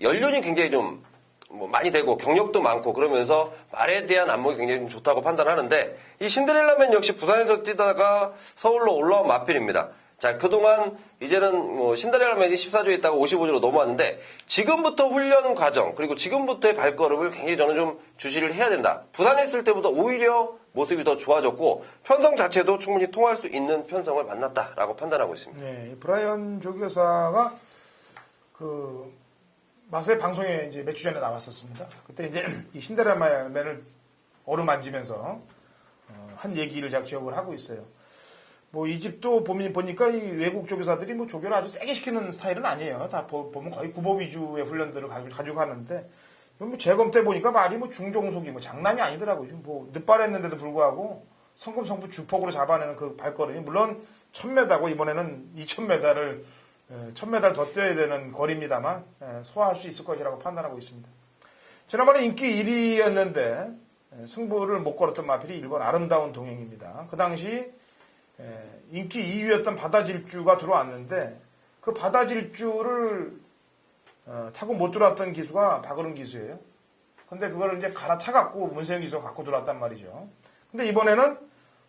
연륜이 굉장히 좀 많이 되고 경력도 많고 그러면서 말에 대한 안목이 굉장히 좀 좋다고 판단하는데, 이 신데렐라맨 역시 부산에서 뛰다가 서울로 올라온 마필입니다. 자, 그동안 이제는 신데렐라맨이 14조에 있다가 55조로 넘어왔는데, 지금부터 훈련 과정 그리고 지금부터의 발걸음을 굉장히 저는 좀 주시를 해야 된다. 부산에 있을 때보다 오히려 모습이 더 좋아졌고 편성 자체도 충분히 통할 수 있는 편성을 만났다라고 판단하고 있습니다. 네, 브라이언 조교사가 그 마세 방송에 이제 몇 주 전에 나왔었습니다. 그때 이제 이 신데렐라맨을 어루만지면서 한 얘기를 제가 기억을 하고 있어요. 뭐 이 집도 보니까 이 외국 조교사들이 뭐 조교를 아주 세게 시키는 스타일은 아니에요. 다 보면 거의 구법 위주의 훈련들을 가지고 하는데, 뭐 재검 때 보니까 말이 뭐 중종속이 뭐 장난이 아니더라고요. 뭐 늦발했는데도 불구하고 성금성부 주폭으로 잡아내는 그 발걸음이, 물론 1000m고 이번에는 2000m를 1000m 더 뛰어야 되는 거리입니다만 소화할 수 있을 것이라고 판단하고 있습니다. 지난번에 인기 1위였는데 승부를 못 걸었던 마필이 일본 아름다운 동행입니다. 그 당시 인기 2위였던 바다질주가 들어왔는데, 그 바다질주를 타고 못 들어왔던 기수가 박은웅 기수예요. 근데 그걸 이제 갈아타갖고 문세영 기수가 갖고 들어왔단 말이죠. 근데 이번에는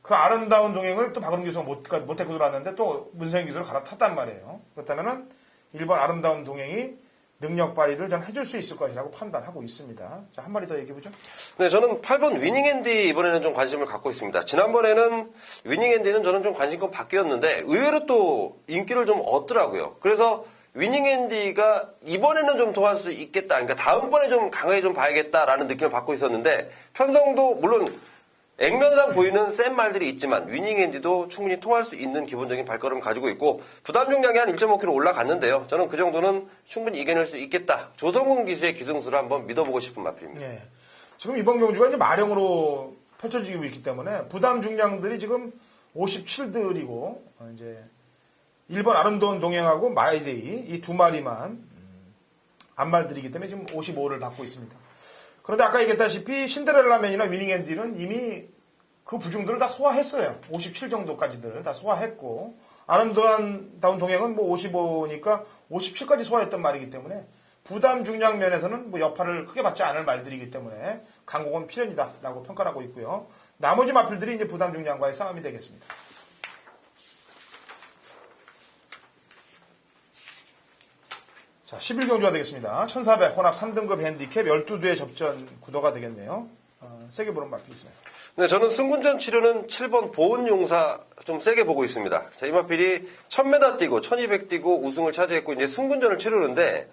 그 아름다운 동행을 또 박은웅 기수가 못 데리고 들어왔는데 또 문세영 기수를 갈아탔단 말이에요. 그렇다면은 일본 아름다운 동행이 능력 발휘를 전 해줄 수 있을 것이라고 판단하고 있습니다. 자, 한 마리 더 얘기해보죠. 네, 저는 8번 위닝앤디 이번에는 좀 관심을 갖고 있습니다. 지난번에는 위닝앤디는 저는 좀 관심껏 바뀌었는데 의외로 또 인기를 좀 얻더라고요. 그래서 위닝앤디가 이번에는 좀 통할 수 있겠다. 그러니까 다음번에 좀 강하게 좀 봐야겠다라는 느낌을 받고 있었는데, 편성도 물론 액면상 보이는 센 말들이 있지만 위닝앤디도 충분히 통할 수 있는 기본적인 발걸음을 가지고 있고, 부담 중량이 한 1.5kg 올라갔는데요. 저는 그 정도는 충분히 이겨낼 수 있겠다. 조성훈 기수의 기승수를 한번 믿어보고 싶은 마필입니다. 네. 지금 이번 경주가 이제 마령으로 펼쳐지고 있기 때문에 부담 중량들이 지금 57들이고, 이제 1번 아름다운 동행하고 마이데이 이 두 마리만 안말들이기 때문에 지금 55를 받고 있습니다. 그런데 아까 얘기했다시피 신데렐라맨이나 위닝앤디는 이미 그 부중들을 다 소화했어요. 57 정도까지들 다 소화했고, 아름다운 동행은 뭐 55니까 57까지 소화했던 말이기 때문에 부담 중량 면에서는 뭐 여파를 크게 받지 않을 말들이기 때문에 강공은 필연이다라고 평가하고 있고요. 나머지 마필들이 이제 부담 중량과의 싸움이 되겠습니다. 자, 11경주가 되겠습니다. 1400 혼합 3등급 핸디캡 12두의 접전 구도가 되겠네요. 세게 보는 마필 있습니다. 네, 저는 승군전 치료는 7번 보은용사 좀 세게 보고 있습니다. 자, 이 마필이 1000m 뛰고 1200 뛰고 우승을 차지했고 이제 승군전을 치르는데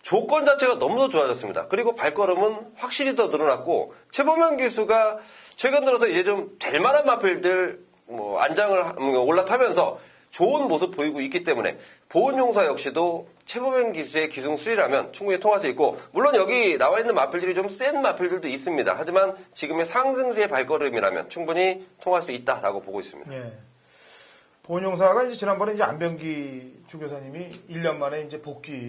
조건 자체가 너무도 좋아졌습니다. 그리고 발걸음은 확실히 더 늘어났고, 최범현 기수가 최근 들어서 이제 좀 될 만한 마필들 뭐 안장을 올라타면서 좋은 모습 보이고 있기 때문에 보은용사 역시도 최보명 기수의 기승 수리라면 충분히 통할 수 있고, 물론 여기 나와 있는 마필들이 좀 센 마필들도 있습니다. 하지만 지금의 상승세의 발걸음이라면 충분히 통할 수 있다라고 보고 있습니다. 예. 보은용사가 이제 지난번에 이제 안병기 주교사님이 1년 만에 이제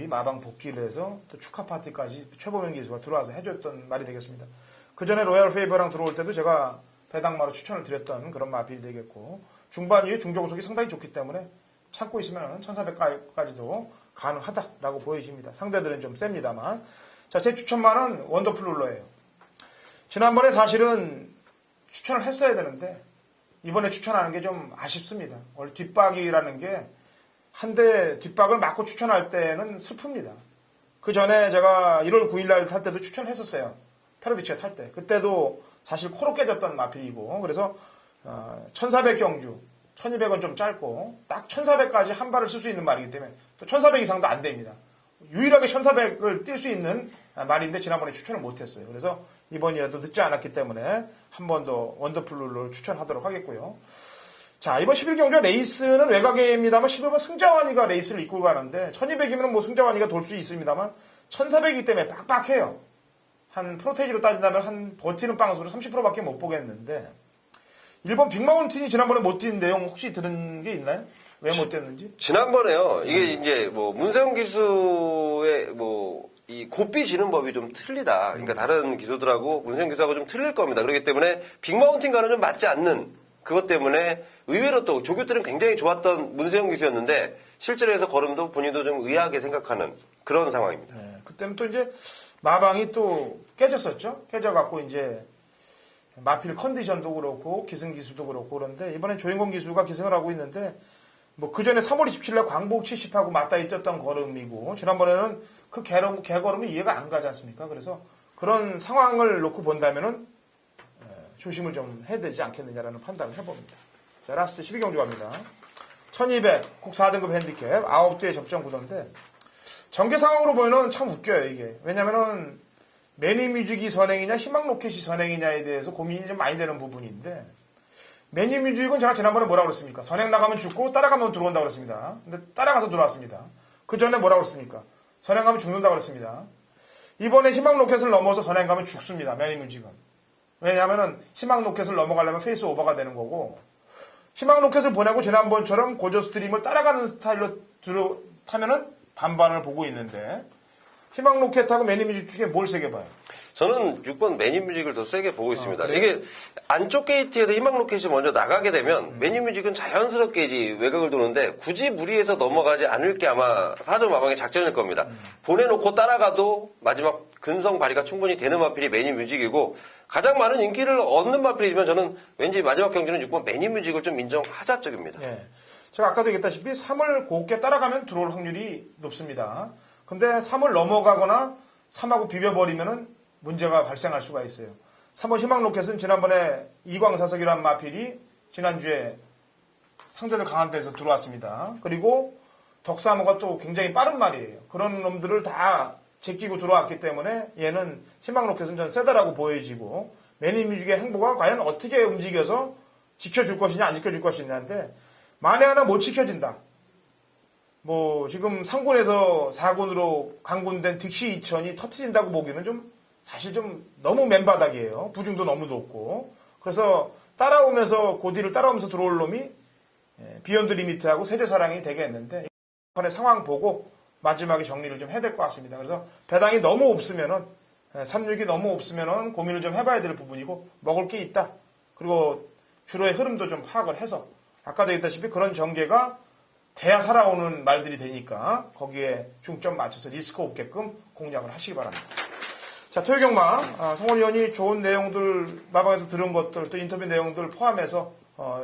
마방 복귀를 해서 또 축하 파티까지 최보명 기수가 들어와서 해줬던 말이 되겠습니다. 그 전에 로얄 페이버랑 들어올 때도 제가 배당마로 추천을 드렸던 그런 마필이 되겠고, 중반 이후에 중저고속이 상당히 좋기 때문에 참고 있으면 1400까지도 가능하다라고 보여집니다. 상대들은 좀 셉니다만. 자, 제 추천만은 원더풀 룰러예요. 지난번에 사실은 추천을 했어야 되는데 이번에 추천하는 게 좀 아쉽습니다. 원래 뒷박이라는 게 한 대 뒷박을 맞고 추천할 때는 슬픕니다. 그 전에 제가 1월 9일 날 탈 때도 추천했었어요. 페로비치가 탈 때. 그때도 사실 코로 깨졌던 마필이고, 그래서 1400 경주, 1200은 좀 짧고 딱 1400까지 한 발을 쓸 수 있는 말이기 때문에 또 1400 이상도 안 됩니다. 유일하게 1400을 뛸 수 있는 말인데 지난번에 추천을 못했어요. 그래서 이번이라도 늦지 않았기 때문에 한 번 더 원더풀 룰러를 추천하도록 하겠고요. 자, 이번 11경주 레이스는 외곽입니다만 11번 승자완이가 레이스를 이끌고 가는데 1200이면 뭐 승자완이가 돌 수 있습니다만 1400이기 때문에 빡빡해요. 한 프로테이지로 따진다면 한 버티는 빵수로 30%밖에 못 보겠는데, 일본 빅마운틴이 지난번에 못 뛴 내용 혹시 들은 게 있나요? 왜 못 뛰었는지? 지난번에요. 이게 이제 뭐 문세영 기수의 이 곱비 지는 법이 좀 틀리다. 그러니까 다른 기수들하고 문세영 기수하고 좀 틀릴 겁니다. 그렇기 때문에 빅마운틴과는 좀 맞지 않는 그것 때문에 의외로 또 조교들은 굉장히 좋았던 문세영 기수였는데 실제로 해서 걸음도 본인도 좀 의아하게 생각하는 그런 상황입니다. 네, 그때는 또 이제 마방이 또 깨졌었죠. 깨져갖고 이제 마필 컨디션도 그렇고 기승 기수도 그렇고 그런데 이번엔 조인공 기수가 기승을 하고 있는데, 뭐 그 전에 3월 27일 광복 70하고 맞닿아 있었던 걸음이고, 지난번에는 그 개걸음이 이해가 안 가지 않습니까? 그래서 그런 상황을 놓고 본다면은 조심을 좀 해야 되지 않겠느냐라는 판단을 해봅니다. 자, 라스트 12경주 갑니다. 1200, 국 4등급 핸디캡, 9대의 접전 구도인데, 전개 상황으로 보면은 참 웃겨요, 이게. 왜냐면은, 매니뮤직이 선행이냐, 희망로켓이 선행이냐에 대해서 고민이 좀 많이 되는 부분인데, 매니뮤직은 제가 지난번에 뭐라고 그랬습니까? 선행 나가면 죽고, 따라가면 들어온다고 그랬습니다. 근데 따라가서 들어왔습니다. 그 전에 뭐라고 그랬습니까? 선행 가면 죽는다고 그랬습니다. 이번에 희망로켓을 넘어서 선행 가면 죽습니다, 매니뮤직은. 왜냐면은, 희망로켓을 넘어가려면 페이스 오버가 되는 거고, 희망로켓을 보내고 지난번처럼 고저 스트림을 따라가는 스타일로 타면은 반반을 보고 있는데, 희망로켓하고 매니뮤직 중에 뭘 세게 봐요? 저는 6번 매니뮤직을 더 세게 보고 있습니다. 그래요? 이게 안쪽 게이트에서 희망로켓이 먼저 나가게 되면 매니뮤직은 자연스럽게 이제 외곽을 도는데 굳이 무리해서 넘어가지 않을 게 아마 4점 마방의 작전일 겁니다. 보내놓고 따라가도 마지막 근성 발휘가 충분히 되는 마필이 매니뮤직이고, 가장 많은 인기를 얻는 마필이지만 저는 왠지 마지막 경기는 6번 매니뮤직을 좀 인정하자 쪽입니다. 네. 제가 아까도 얘기했다시피 3을 곱게 따라가면 들어올 확률이 높습니다. 근데 3을 넘어가거나 3하고 비벼버리면은 문제가 발생할 수가 있어요. 3번 희망로켓은 지난번에 이광사석이라는 마필이 지난주에 상대들 강한 데서 들어왔습니다. 그리고 덕사모가 또 굉장히 빠른 말이에요. 그런 놈들을 다 제끼고 들어왔기 때문에 얘는 희망로켓은 전 세다라고 보여지고, 매니뮤직의 행보가 과연 어떻게 움직여서 지켜줄 것이냐 안 지켜줄 것이냐인데, 만에 하나 못 지켜진다. 뭐 지금 상군에서 4군으로 강군된 딕시 2000이 터트린다고 보기는 좀 사실 좀 너무 맨바닥이에요. 부중도 너무 높고. 그래서 따라오면서 고디를 따라오면서 들어올 놈이 비욘드 리미트하고 세제사랑이 되겠는데, 이번에 상황 보고 마지막에 정리를 좀 해야 될 것 같습니다. 그래서 배당이 너무 없으면은 36이 너무 없으면은 고민을 좀 해봐야 될 부분이고, 먹을 게 있다. 그리고 주로의 흐름도 좀 파악을 해서, 아까도 얘기했다시피 그런 전개가 돼야 살아오는 말들이 되니까 거기에 중점 맞춰서 리스크 없게끔 공략을 하시기 바랍니다. 자, 토요경마 성원 의원이 좋은 내용들 마방에서 들은 것들 또 인터뷰 내용들 포함해서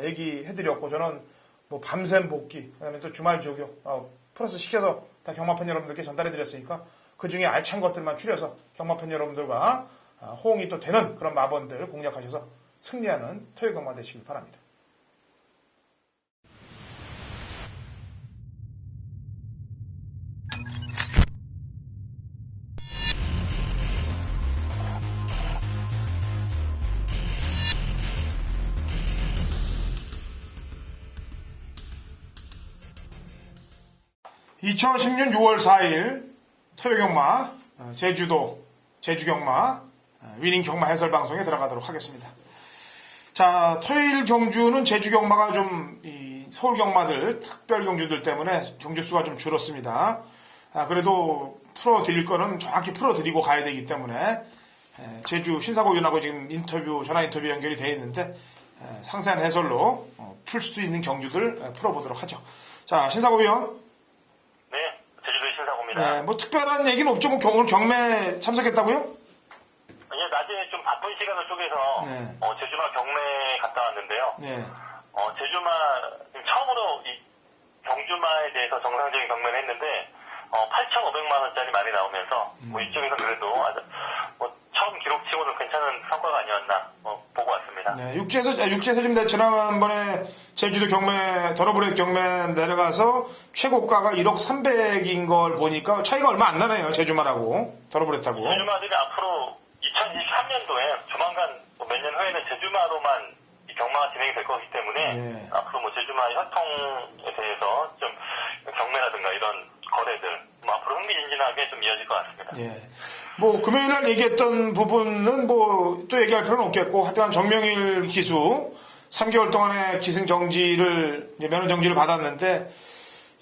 얘기해드렸고, 저는 뭐 밤샘 복귀, 그다음에 또 주말 조교 플러스 시켜서 다 경마팬 여러분들께 전달해드렸으니까 그 중에 알찬 것들만 추려서 경마팬 여러분들과 호응이 또 되는 그런 마번들 공략하셔서 승리하는 토요경마 되시길 바랍니다. 2016년 6월 4일 토요 경마 제주 경마 위닝 경마 해설 방송에 들어가도록 하겠습니다. 자, 토요일 경주는 제주 경마가 이 서울 경마들 특별 경주들 때문에 경주 수가 좀 줄었습니다. 그래도 풀어드릴 거는 정확히 풀어드리고 가야 되기 때문에 제주 신사고 위원하고 지금 전화 인터뷰 연결이 되어 있는데 상세한 해설로 풀 수 있는 경주들 풀어보도록 하죠. 자, 신사고 위원. 네, 제주도의 신사고입니다. 네, 뭐 특별한 얘기는 없죠. 뭐 오늘 경매 참석했다고요? 예, 낮에 좀 바쁜 시간을 쪼개서 네. 제주마 경매 갔다 왔는데요. 네. 제주마 처음으로 이 경주마에 대해서 정상적인 경매를 했는데 8,500만 원짜리 말이 나오면서 이쪽에서 그래도 아주 처음 기록치고는 괜찮은 성과가 아니었나 보고 왔습니다. 네, 육지에서 지금 지난번에 제주도 경매, 더러브레드 경매 내려가서 최고가가 1억 300인 걸 보니까 차이가 얼마 안 나네요. 제주마라고. 더러브레드하고. 제주마들이 앞으로 2023년도에 조만간 몇 년 후에는 제주마로만 이 경마가 진행이 될 거기 때문에 네. 앞으로 제주마 협통에 대해서 좀 경매라든가 이런 거래들 앞으로 흥미진진하게 좀 이어질 것 같습니다. 예. 뭐 금요일 날 얘기했던 부분은 또 얘기할 필요는 없겠고 하여간 정명일 기수 3개월 동안의 기승 정지를 면허 정지를 받았는데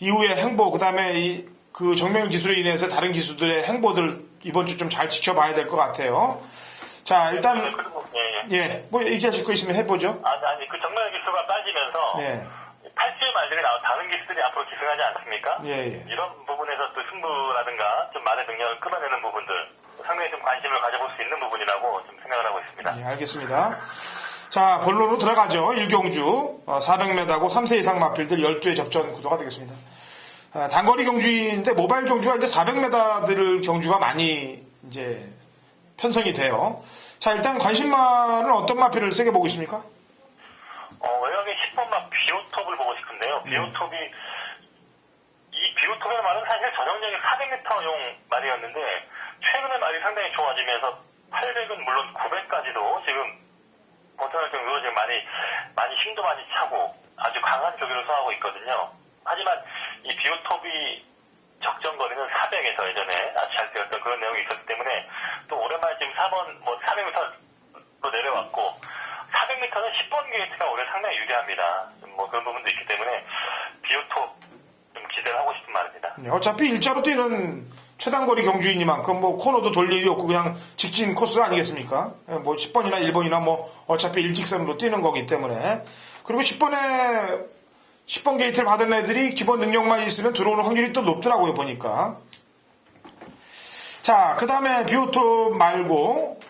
이후의 행보 그다음에 그 정명일 기수로 인해서 다른 기수들의 행보들 이번 주 좀 잘 지켜봐야 될 것 같아요. 자, 일단 뭐 얘기하실 거 있으면 해보죠. 아니 그 정명일 기수가 빠지면서 예. 8주의 말들이 다른 기수들이 앞으로 기승하지 않습니까? 예. 이런 부분에서 또 승부라든가 좀 말의 능력을 끌어내는 부분들 상당히 좀 관심을 가져볼 수 있는 부분이라고 좀 생각을 하고 있습니다. 예, 알겠습니다. 자, 본론으로 들어가죠. 1경주 400m하고 3세 이상 마필들 12회 접전 구도가 되겠습니다. 단거리 경주인데 모바일 경주가 이제 400m들 경주가 많이 이제 편성이 돼요. 자, 일단 관심마는 어떤 마필을 세게 보고 있습니까? 외곽의 10번마 비오톱을 보고 싶은데요. 비오톱이 이 비오톱의 말은 사실 전형적인 400m용 말이었는데 최근에 말이 상당히 좋아지면서 800은 물론 900까지도 지금 버텨낼 정도로 지금 많이 힘도 많이 차고 아주 강한 조기를 소화하고 있거든요. 하지만 이 비오톱이 적정 거리는 400에서 예전에 아주 잘 뛰었던 그런 내용이 있었기 때문에 또 오랜만에 지금 4번 400m로 내려왔고 400m는 10번 게이트가 올해 상당히 유리합니다. 그런 부분도 있기 때문에 비오톱 좀 기대를 하고 싶은 말입니다. 네, 어차피 일자로 뛰는 최단거리 경주이니만큼 코너도 돌 일이 없고 그냥 직진 코스 아니겠습니까? 10번이나 1번이나 어차피 일직선으로 뛰는 거기 때문에. 그리고 10번 게이트를 받은 애들이 기본 능력만 있으면 들어오는 확률이 또 높더라고요, 보니까. 자, 그 다음에 비오톱 말고,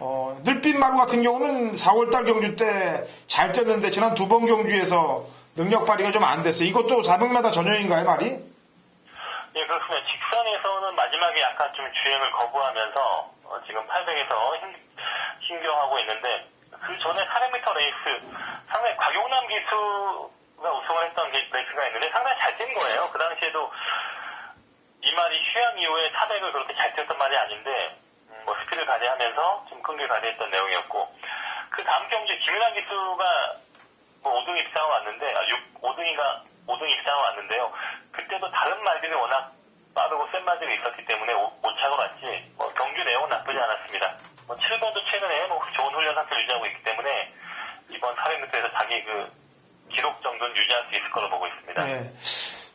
늘빛 마루 같은 경우는 4월달 경주 때 잘 뛰었는데 지난 2번 경주에서 능력 발휘가 좀 안 됐어요. 이것도 400m 전용인가요, 말이? 예, 그렇습니다. 직선에서는 마지막에 약간 좀 주행을 거부하면서 지금 800에서 힘겨워하고 있는데 그 전에 400m 레이스 상당히 곽용남 기수가 우승을 했던 레이스가 있는데 상당히 잘 뛴 거예요. 그 당시에도 이 말이 휴양 이후에 400을 그렇게 잘 뛰었던 말이 아닌데 스피드를 발휘하면서 좀 끈기를 발휘했던 내용이었고 그 다음 경주에 김윤환 기수가 5등 입상을 왔는데 5등 입상을 왔는데요. 그때도 다른 말들이 워낙 빠르고 센 말들이 있었기 때문에 오차가 왔지 경주 내용은 나쁘지 않았습니다. 7번도 최근에 좋은 훈련 상태를 유지하고 있기 때문에 이번 400m에서 자기 그 기록 정도는 유지할 수 있을 거로 보고 있습니다. 네.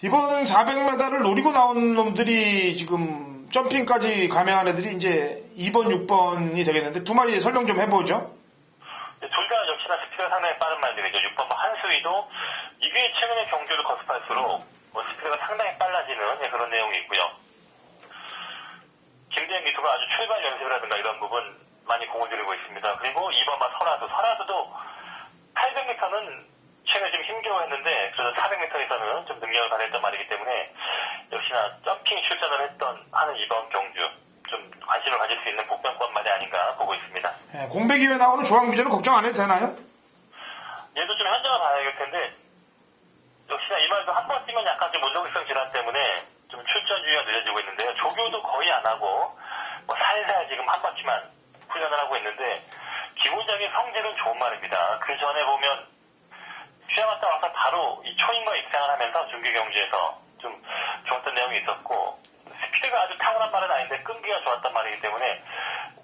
이번 400m를 노리고 나온 놈들이 지금 점핑까지 감행한 애들이 이제 2번, 6번이 되겠는데 두 마리 설명 좀 해보죠. 둘 다 역시나 스피드가 상당히 빠른 말들이죠. 6번 한수위도 이게 최근에 경주를 거듭할수록 스피드가 상당히 빨라지는 그런 내용이 있고요. 김대현 기수가 아주 출발 연습이라든가 이런 부분 많이 공을 들이고 있습니다. 그리고 2번마 설화수도 800m는 최근에 좀 힘겨워했는데 그래도 400m에서는 좀 능력을 발휘했던 말이기 때문에 역시나 점핑 출전을 하는 이번 경주 좀 관심을 가질 수 있는 복병권 말이 아닌가 보고 있습니다. 네, 공백이후에 나오는 조항비전은 걱정 안 해도 되나요? 얘도 좀 현장을 봐야 될 텐데 역시나 이 말도 한 번 뛰면 약간 좀 운동성 질환 때문에 좀 출전주의가 늦어지고 있는데요. 조교도 거의 안 하고 살살 지금 한 바퀴만 훈련을 하고 있는데 기본적인 성질은 좋은 말입니다. 그 전에 보면 휴양 갔다 와서 바로 이 초인과 입상을 하면서 중계 경주에서 좀 좋았던 내용이 있었고 스피드가 아주 탁월한 말은 아닌데 끈기가 좋았단 말이기 때문에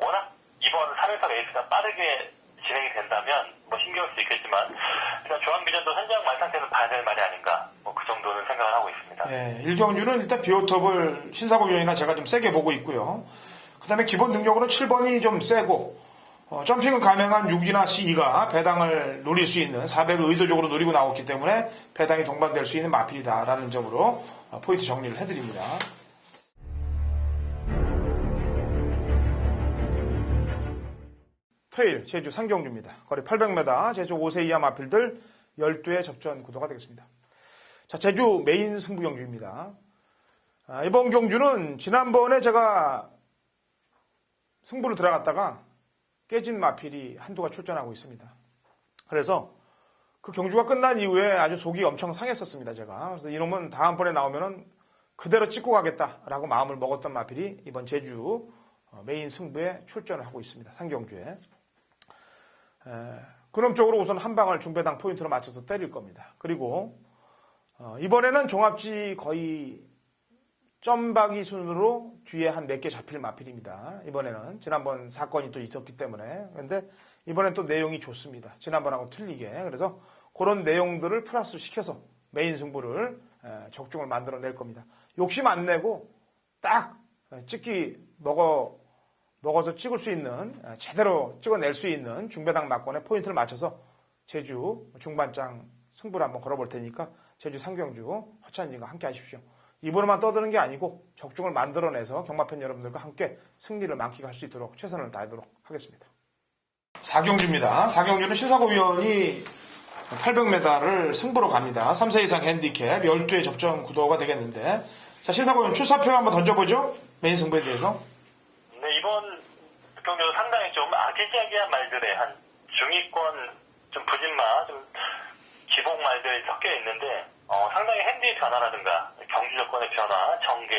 워낙 이번 3회서 레이스가 빠르게 진행이 된다면 뭐 힘겨울 수 있겠지만 일단 조항비전도 현장 말 상태는 봐야 될 말이 아닌가 뭐 그 정도는 생각을 하고 있습니다. 예, 1경주는 일단 비오톱을 신사고 위원이나 제가 좀 세게 보고 있고요. 그 다음에 기본 능력으로 7번이 좀 세고 점핑을 감행한 6이나 C2가 배당을 노릴 수 있는 400을 의도적으로 노리고 나왔기 때문에 배당이 동반될 수 있는 마필이다라는 점으로 포인트 정리를 해드립니다. 토요일 제주 상경주입니다. 거리 800m 제주 5세 이하 마필들 12회 접전 구도가 되겠습니다. 자, 제주 메인 승부 경주입니다. 이번 경주는 지난번에 제가 승부를 들어갔다가 깨진 마필이 한두가 출전하고 있습니다. 그래서 그 경주가 끝난 이후에 아주 속이 엄청 상했었습니다, 제가. 그래서 이놈은 다음번에 나오면은 그대로 찍고 가겠다라고 마음을 먹었던 마필이 이번 제주 메인 승부에 출전을 하고 있습니다, 상경주에. 그놈 쪽으로 우선 한 방을 중배당 포인트로 맞춰서 때릴 겁니다. 그리고 이번에는 종합지 거의 점박이 순으로 뒤에 한 몇 개 잡힐 마필입니다. 이번에는 지난번 사건이 또 있었기 때문에. 그런데 이번엔 또 내용이 좋습니다. 지난번하고 틀리게. 그래서 그런 내용들을 플러스 시켜서 메인 승부를 적중을 만들어낼 겁니다. 욕심 안 내고 딱 찍기 먹어서 찍을 수 있는, 제대로 찍어낼 수 있는 중배당 막권에 포인트를 맞춰서 제주 중반장 승부를 한번 걸어볼 테니까 제주 상경주 허찬진과 함께 하십시오. 입으로만 떠드는 게 아니고 적중을 만들어내서 경마팬 여러분들과 함께 승리를 만끽할 수 있도록 최선을 다하도록 하겠습니다. 4경주입니다. 4경주는 신사고 위원이 800m를 승부로 갑니다. 3세 이상 핸디캡 12회 접전 구도가 되겠는데, 자, 신사고 위원 출사표 한번 던져보죠. 메인 승부에 대해서. 네, 이번 경주도 상당히 좀 아기자기한 말들에 한 중위권 좀 부진마 좀 기복 말들이 섞여 있는데 상당히 핸디의 변화라든가 경주 조건의 변화, 전개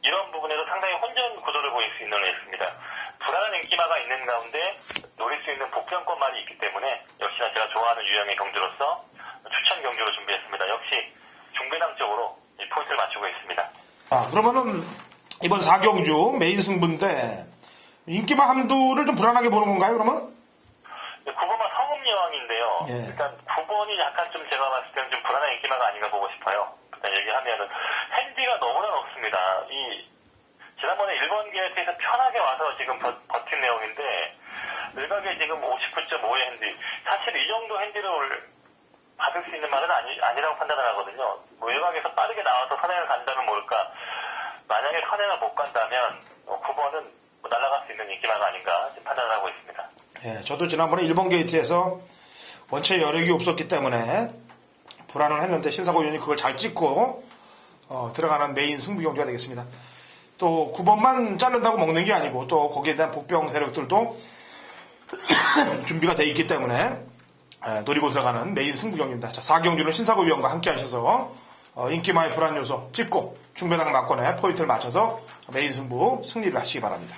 이런 부분에서 상당히 혼전 구도를 보일 수 있는 레이스입니다. 불안한 인기마가 있는 가운데 노릴 수 있는 복병권 말이 있기 때문에 역시나 제가 좋아하는 유형의 경주로서 추천 경주로 준비했습니다. 역시 중배당 쪽으로 이 포인트를 맞추고 있습니다. 그러면은 이번 4경주 메인 승부인데 인기마 함두를 좀 불안하게 보는 건가요, 그러면? 9번만 성음여왕인데요. 예. 일단 9번이 약간 좀 제가 봤을 때는 좀 불안한 인기마가 아닌가 보고 싶어요. 일단 얘기하면은 핸디가 너무나 높습니다. 지난번에 1번 게이트에서 편하게 와서 지금 버틴 내용인데 일각에 지금 59.5의 핸디. 사실 이 정도 핸디를 받을 수 있는 말은 아니라고 판단을 하거든요. 뭐 일각에서 빠르게 나와서 선행을 간다면 모를까. 만약에 선행을 못 간다면 9번은 날아갈 수 있는 인기마가 아닌가 판단을 하고 있습니다. 예, 저도 지난번에 1번 게이트에서 원체 여력이 없었기 때문에 불안을 했는데 신사고 위원이 그걸 잘 찍고 들어가는 메인 승부 경주가 되겠습니다. 또 9번만 자른다고 먹는 게 아니고 또 거기에 대한 복병 세력들도 준비가 돼 있기 때문에 노리고 들어가는 메인 승부 경주입니다. 자, 4경주는 신사고 위원과 함께 하셔서 인기마의 불안 요소 찍고 중배당 막권에 포인트를 맞춰서 메인 승부 승리를 하시기 바랍니다.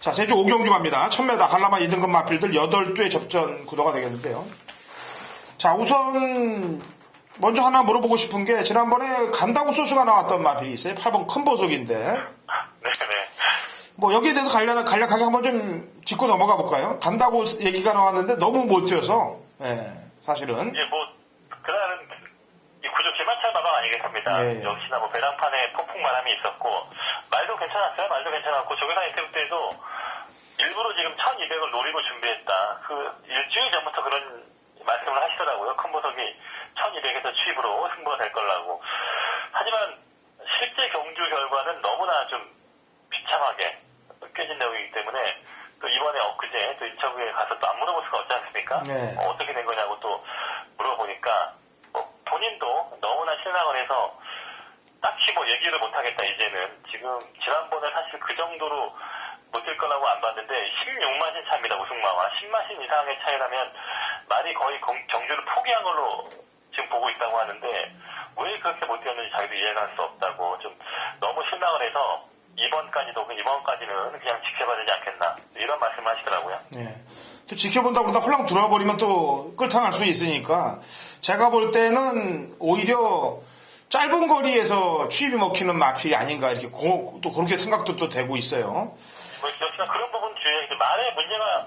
자, 제주 5경주 갑니다. 1000m 한라마 2등급 마필들 8대 접전 구도가 되겠는데요. 자, 우선 먼저 하나 물어보고 싶은 게 지난번에 간다고 소스가 나왔던 마필이 있어요. 8번 큰 보석인데. 네네. 뭐 여기에 대해서 간략하게 한번 좀 짚고 넘어가 볼까요? 간다고 얘기가 나왔는데 너무 못 뛰어서 사실은. 예, 뭐 그날은 이 구조 기마찰 마방 아니겠습니다. 예. 역시나 뭐 배낭판에 폭풍 바람이 있었고 말도 괜찮았어요. 말도 괜찮았고 조계산 인터뷰 때도 일부러 지금 1200을 노리고 준비했다. 그 일주일 전부터 그런 말씀을 하시더라고요. 큰 보석이 1200에서 취입으로 승부가 될 거라고. 하지만 실제 경주 결과는 너무나 좀 비참하게 깨진 내용이기 때문에 또 이번에 엊그제 또 인터뷰에 가서 또 안 물어볼 수가 없지 않습니까? 네. 어떻게 된 거냐고 또 물어보니까 본인도 너무나 실망을 해서 딱히 뭐 얘기를 못하겠다 이제는. 지금 지난번에 사실 그 정도로 못 뛸 거라고 안 봤는데 16마신 차입니다. 우승마와 10마신 이상의 차이라면 말이 거의 경주를 포기한 걸로 지금 보고 있다고 하는데 왜 그렇게 못 뛰었는지 자기도 이해가 할 수 없다고 좀 너무 실망을 해서 이번까지는 그냥 지켜봐야 되지 않겠나 이런 말씀을 하시더라고요. 예. 또 지켜본다고 그러다 홀랑 들어와 버리면 또 끌탕할 수 있으니까 제가 볼 때는 오히려 짧은 거리에서 추입이 먹히는 마필이 아닌가 이렇게 또 그렇게 생각도 또 되고 있어요. 뭐 역시나 그런 부분 주에 이제 말에 문제가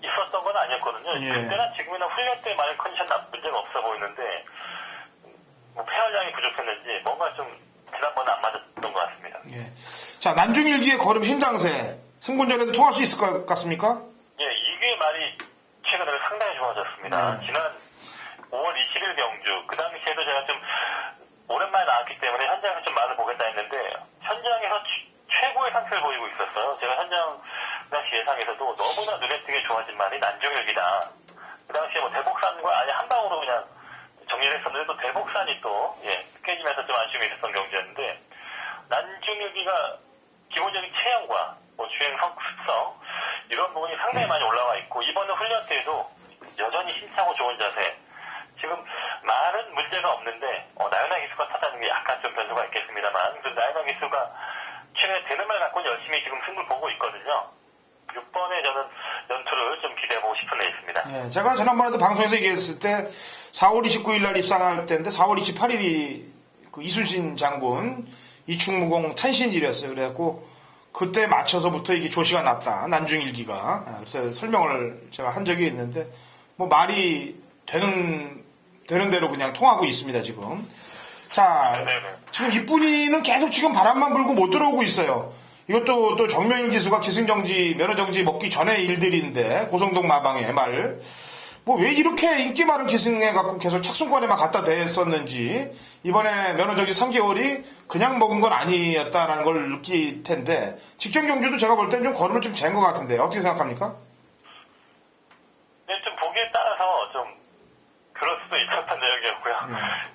있었던 건 아니었거든요. 예. 그때나 지금이나 훈련 때 말 컨디션 문제가 없어 보이는데 뭐 폐활량이 부족했는지 뭔가 좀 지난번에 안 맞았던 것 같습니다. 예. 자, 난중일기의 걸음 신장세 승군전에도 통할 수 있을 것 같습니까? 예, 이게 말이 최근에 상당히 좋아졌습니다. 지난 5월 20일 경주 그 당시에도 제가 좀 오랜만에 나왔기 때문에 현장에서 좀 말을 보겠다 했는데 현장에서 최고의 상태를 보이고 있었어요. 제가 현장 당시 예상에서도 너무나 눈에 띄게 좋아진 말이 난중일기다. 그 당시에 뭐 대복산과 아예 한 방으로 그냥 정리를 했었는데 또 대복산이 또 깨지면서 좀 아쉬움이 있었던 경주였는데 난중일기가 기본적인 체형과 뭐 주행 습성 이런 부분이 상당히 많이 올라와 있고 이번 훈련 때에도 여전히 힘차고 좋은 자세. 지금 말은 문제가 없는데 나연아 기수가 타다는 게 약간 좀 변수가 있겠습니다만 그 나연아 기수가 최근에 되는 말 갖고는 열심히 지금 승부를 보고 있거든요. 6번에 저는 연투를 좀 기대해보고 싶은 데 있습니다. 예, 제가 지난번에도 방송에서 얘기했을 때 4월 29일 날 입상할 때인데 4월 28일이 그 이순신 장군 이충무공 탄신일이었어요. 그래갖고 그때 맞춰서부터 이게 조시가 났다. 난중일기가. 그래서 설명을 제가 한 적이 있는데 뭐 말이 되는 대로 그냥 통하고 있습니다, 지금. 자, 지금 이쁜이는 계속 지금 바람만 불고 못 들어오고 있어요. 이것도 또 정명일 기수가 기승정지, 면허정지 먹기 전에 일들인데, 고성동 마방의 말. 뭐 왜 이렇게 인기 많은 기승해갖고 계속 착순권에만 갖다 댔었는지, 이번에 면허정지 3개월이 그냥 먹은 건 아니었다라는 걸 느낄 텐데, 직전 경주도 제가 볼 땐 좀 걸음을 좀 잰 것 같은데, 어떻게 생각합니까? 네, 좀 보기에 따라서 좀 그럴 수도 있었던 내용이었고요.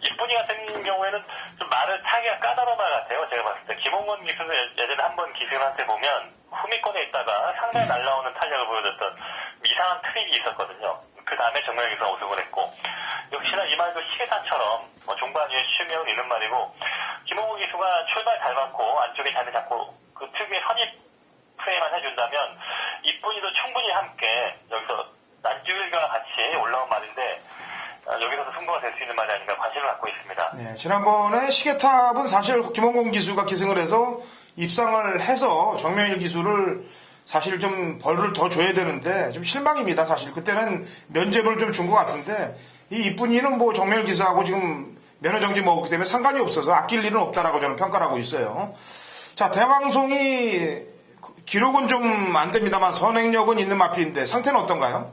이쁜이 같은 경우에는 좀 말을 타기가 까다로운 말 같아요. 제가 봤을 때. 김홍건 기수는 예전에 한번 기수한테 보면 후미권에 있다가 상당히 날라오는 탄력을 보여줬던 이상한 트릭이 있었거든요. 그 다음에 정명 기수가 우승을 했고 역시나 이 말도 시계산처럼 뭐 종반 위에 취명은 있는 말이고 김홍건 기수가 출발 잘 받고 안쪽에 자리 잡고 그 특유의 선입 플레이만 해준다면 이쁜이도 충분히 함께 여기서 난중일기와 같이 올라온 말인데 여기서도 승부가 될 수 있는 말이 아닌가 관심을 갖고 있습니다. 네, 지난번에 시계탑은 사실 김홍곤 기수가 기승을 해서 입상을 해서 정명일 기수를 사실 좀 벌을 더 줘야 되는데 좀 실망입니다. 사실 그때는 면죄부를 좀 준 것 같은데 이 이쁜이는 뭐 정명일 기수하고 지금 면허정지 먹었기 때문에 상관이 없어서 아낄 일은 없다라고 저는 평가를 하고 있어요. 자, 대왕송이 기록은 좀 안 됩니다만 선행력은 있는 마필인데 상태는 어떤가요?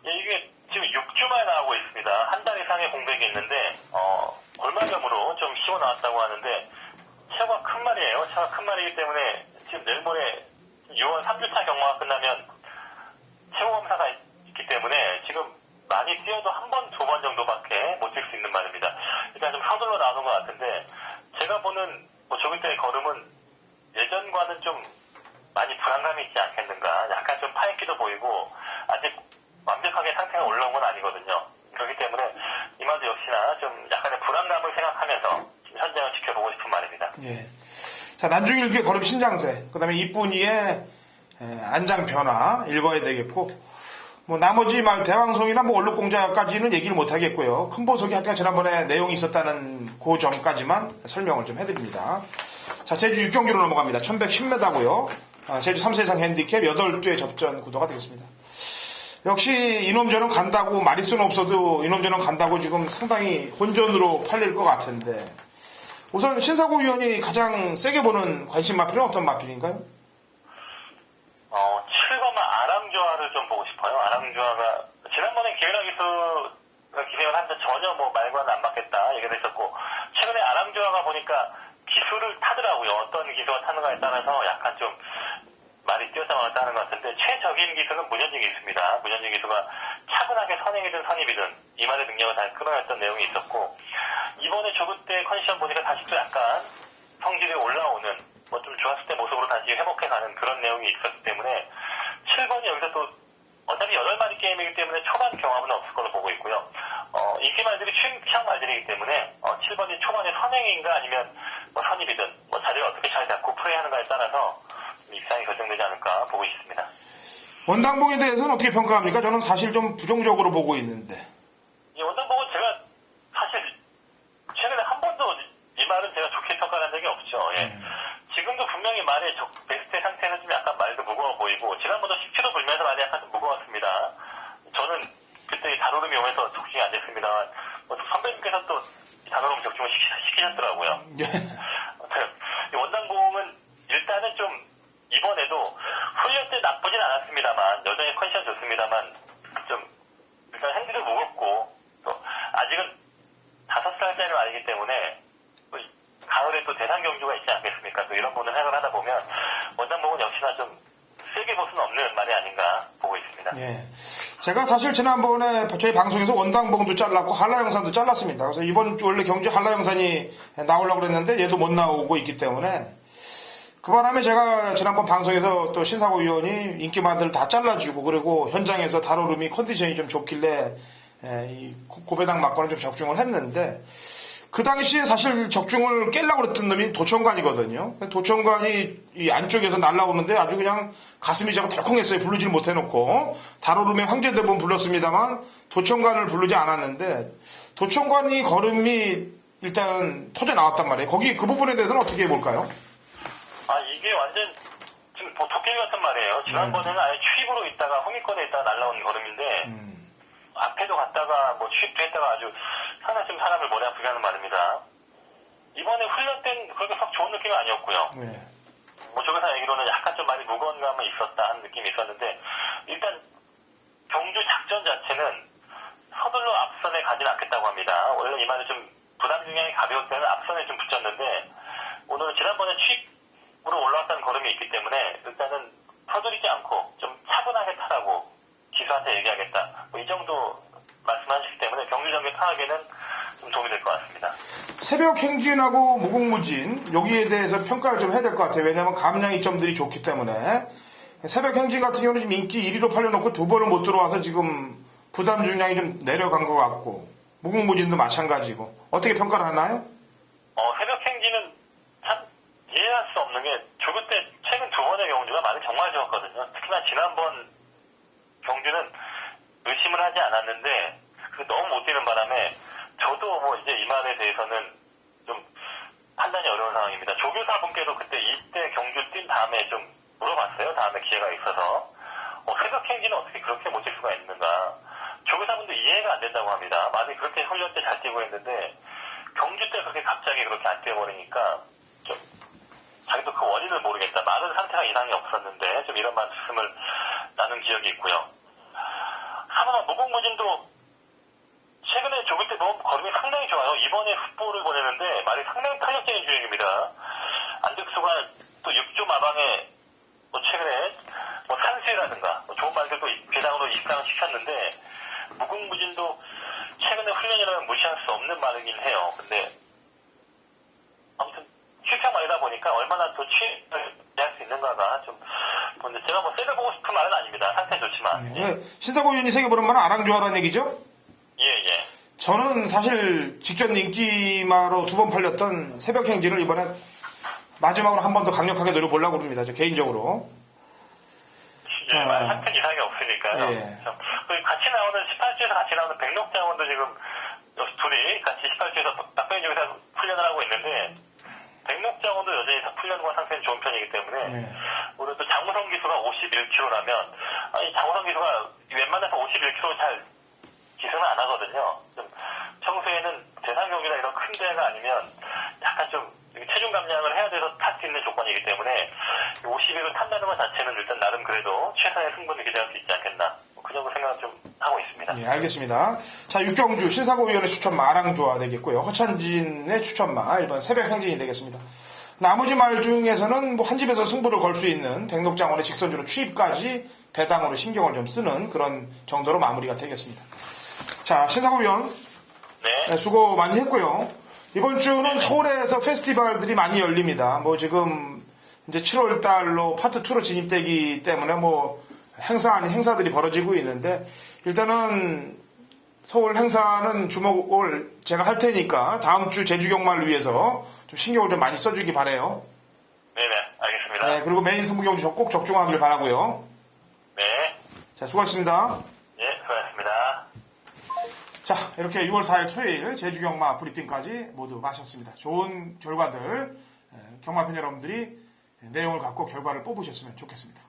예, 이게 지금 6주 만에 나오고 있습니다. 한 달 이상의 공백이 있는데 골마점으로 좀 씌워 나왔다고 하는데 체구가 큰 말이에요. 체구가 큰 말이기 때문에 지금 내일 모레 6월 3주차 경마가 끝나면 체구 검사가 있기 때문에 지금 많이 뛰어도 한 번, 두 번 정도밖에 못 뛸 수 있는 말입니다. 일단 좀 서둘러 나오는 것 같은데 제가 보는 뭐 조기 때의 걸음은 예전과는 좀 많이 불안감이 있지 않겠는가. 약간 좀 파익기도 보이고 아직 완벽하게 상태가 올라온 건 아니거든요. 그렇기 때문에 이 말도 역시나 좀 약간의 불안감을 생각하면서 현장을 지켜보고 싶은 말입니다. 예. 자, 난중일기의 걸음 신장세, 그 다음에 이쁜이의 안장 변화 읽어야 되겠고, 뭐 나머지 말 대왕송이나 뭐 얼룩공자까지는 얘기를 못 하겠고요. 큰 보석이 하여튼 지난번에 내용이 있었다는 그 점까지만 설명을 좀 해드립니다. 자, 제주 6경기로 넘어갑니다. 1110m고요. 제주 3세 이상 핸디캡 8대 접전 구도가 되겠습니다. 역시 이놈저놈 간다고 마리수는 없어도 이놈저놈 간다고 지금 상당히 혼전으로 팔릴 것 같은데 우선 신사고 위원이 가장 세게 보는 관심 마필은 어떤 마필인가요? 7번만 아랑조화를 좀 보고 싶어요. 아랑조화가 지난번에 기회라 기수가 기생을 하면서 전혀 뭐 말과는 안 맞겠다 얘기를 했었고 최근에 아랑조화가 보니까 기수를 타더라고요. 어떤 기수가 타는가에 따라서 약간 좀 말이 뛰어나왔다 하는 것 같은데 최적인 기수는 문현진 기수입니다. 문현진 기수가 차분하게 선행이든 선입이든 이 말의 능력을 잘 끌어냈던 내용이 있었고 이번에 조그 때 컨디션 보니까 다시 또 약간 성질이 올라오는 뭐 좀 좋았을 때 모습으로 다시 회복해가는 그런 내용이 있었기 때문에 7번이 여기서 또 어차피 8마리 게임이기 때문에 초반 경험은 없을 걸로 보고 있고요. 인기 말들이 취향 말들이기 때문에 7번이 초반에 선행인가 아니면 뭐 선입이든 뭐 자리를 어떻게 잘 잡고 플레이하는가에 따라서 입상이 결정되지 않을까 보고 있습니다. 원당봉에 대해서는 어떻게 평가합니까? 저는 사실 좀 부정적으로 보고 있는데. 이 원당봉은 제가 사실 최근에 한 번도 없죠. 예. 지금도 분명히 말의 베스트 상태는 좀 약간 말도 무거워 보이고, 지난번도 10km 불면서 말이 약간 좀 무거웠습니다. 저는 그때 단오름이 오면서 적중이 안 됐습니다만, 선배님께서 또 단오름 적중을 시키셨더라고요. 이 원당봉은 일단은 좀 이번에도 훈련 때 나쁘진 않았습니다만, 여전히 컨디션 좋습니다만, 좀 일단 핸들도 무겁고, 또 아직은 5살짜리 아니기 때문에 또 가을에 또 대상 경주가 있지 않겠습니까? 또 이런 부분을 생각을 하다 보면 원당봉은 역시나 좀 세게 볼 수는 없는 말이 아닌가 보고 있습니다. 예. 제가 사실 지난번에 저희 방송에서 원당봉도 잘랐고 한라영산도 잘랐습니다. 그래서 이번 주 원래 경주 한라영산이 나오려고 그랬는데 얘도 못 나오고 있기 때문에 그 바람에 제가 지난번 방송에서 또 신사고 위원이 인기마들 다 잘라주고 그리고 현장에서 달오름이 컨디션이 좀 좋길래 이 고배당 막건을 좀 적중을 했는데 그 당시에 사실 적중을 깨려고 그랬던 놈이 도청관이거든요. 도청관이 이 안쪽에서 날라오는데 아주 그냥 가슴이 자꾸 덜컹했어요. 부르지를 못해놓고 달오름의 황제대본 불렀습니다만 도청관을 부르지 않았는데 도청관이 걸음이 일단은 터져 나왔단 말이에요. 거기 그 부분에 대해서는 어떻게 볼까요? 이게 완전 지금 뭐 도깨비 같은 말이에요. 지난번에는 아예 취입으로 있다가 홍익권에 있다가 날라온 걸음인데 앞에도 갔다가 뭐 취입도 했다가 아주 상당히 좀 사람을 머리 아프게 하는 말입니다. 이번에 훈련 때는 그렇게 썩 좋은 느낌이 아니었고요. 뭐 조교사 얘기로는 약간 좀 많이 무거운 감은 있었다 하는 느낌이 있었는데 일단 경주 작전 자체는 서둘러 앞선에 가진 않겠다고 합니다. 원래 이 말은 좀 부담 중량이 가벼울 때는 앞선에 좀 붙였는데 오늘은 지난번에 취입으로 올라왔다는 걸음이 있기 때문에 일단은 서두르지 않고 좀 차분하게 타라고 기수한테 얘기하겠다. 뭐 이 정도 말씀하시기 때문에 경주 전개 파악에는 좀 도움이 될 것 같습니다. 새벽 행진하고 무궁무진 여기에 대해서 평가를 좀 해야 될 것 같아요. 왜냐하면 감량 이점들이 좋기 때문에 새벽 행진 같은 경우는 지금 인기 1위로 팔려놓고 두 번을 못 들어와서 지금 부담 중량이 좀 내려간 것 같고 무궁무진도 마찬가지고 어떻게 평가를 하나요? 새벽 행진은 참 이해할 수 없는 게 조교 때 최근 두 번의 경주가 많이 정말 좋았거든요. 특히나 지난번 경주는 의심을 하지 않았는데 너무 못 뛰는 바람에 저도 뭐 이제 이 말에 대해서는 좀 판단이 어려운 상황입니다. 조교사분께도 그때 이때 경주 뛴 다음에 좀 물어봤어요. 다음에 기회가 있어서 새벽 행진은 어떻게 그렇게 못 뛸 수가 있는가. 조교사분도 이해가 안 된다고 합니다. 많이 그렇게 훈련 때 잘 뛰고 했는데 경주 때 그렇게 갑자기 그렇게 안 뛰어버리니까 좀 자기도 그 원인을 모르겠다. 많은 상태가 이상이 없었는데 좀 이런 말씀을 나눈 기억이 있고요. 하나 무궁무진도 최근에 조교 때 너무 걸음이 상당히 좋아요. 이번에 흑보를 보내는데 말이 상당히 탄력적인 주행입니다. 안득수가 또 6조 마방에 뭐 최근에 뭐 산수라든가 뭐 좋은 말들도 배당으로 입상을 시켰는데 무궁무진도 최근에 훈련이라면 무시할 수 없는 말이긴 해요. 근데 아무튼 실평 말이다 보니까 얼마나 또 취임을 할 수 있는가가 좀 근데 제가 뭐 세게 보고 싶은 말은 아닙니다. 상태 좋지만. 신사고 위원이 세게 보는 말은 아랑조아라는 얘기죠? 예. 저는 사실 직전 인기마로 두 번 팔렸던 새벽 행진을 이번에 마지막으로 한 번 더 강력하게 노려보려고 합니다. 저 개인적으로. 예, 상태 이상이 없으니까요. 예. 같이 나오는 18주에서 같이 나오는 백록장원도 지금 둘이 같이 18주에서 딱배기 중에서 훈련을 하고 있는데 백록장원도 여전히 훈련과 상태는 좋은 편이기 때문에 오늘 또 장우성 기수가 51kg라면 아니 장우성 기수가 웬만해서 51kg 잘 기수는 안 하거든요. 좀 평소에는 대상 경기나 이런 큰 대회가 아니면 약간 좀 체중 감량을 해야 돼서 탈 수 있는 조건이기 때문에 51을 탄다는 것 자체는 일단 나름 그래도 최선의 승부를 기대할 수 있지 않겠나. 그 정도 생각을 좀 하고 있습니다. 예, 알겠습니다. 자, 육경주 신사고 위원의 추천마 아랑조아 되겠고요. 허찬진의 추천마 일반 새벽 행진이 되겠습니다. 나머지 말 중에서는 뭐 한 집에서 승부를 걸 수 있는 백록장원의 직선주로 취입까지 배당으로 신경을 좀 쓰는 그런 정도로 마무리가 되겠습니다. 자, 신사고 위원. 네, 수고 많이 했고요. 이번 주는 서울에서 페스티벌들이 많이 열립니다. 뭐 지금 이제 7월 달로 파트 2로 진입되기 때문에 뭐 행사 아닌 행사들이 벌어지고 있는데 일단은 서울 행사는 주목을 제가 할 테니까 다음 주 제주 경마를 위해서 좀 신경을 좀 많이 써주기 바래요. 네네, 알겠습니다. 네, 그리고 메인 승부 경주 꼭 적중하길 바라고요. 네. 자, 수고하셨습니다. 예, 수고하셨습니다. 자, 이렇게 6월 4일 토요일 제주 경마 브리핑까지 모두 마쳤습니다. 좋은 결과들 경마팬 여러분들이 내용을 갖고 결과를 뽑으셨으면 좋겠습니다.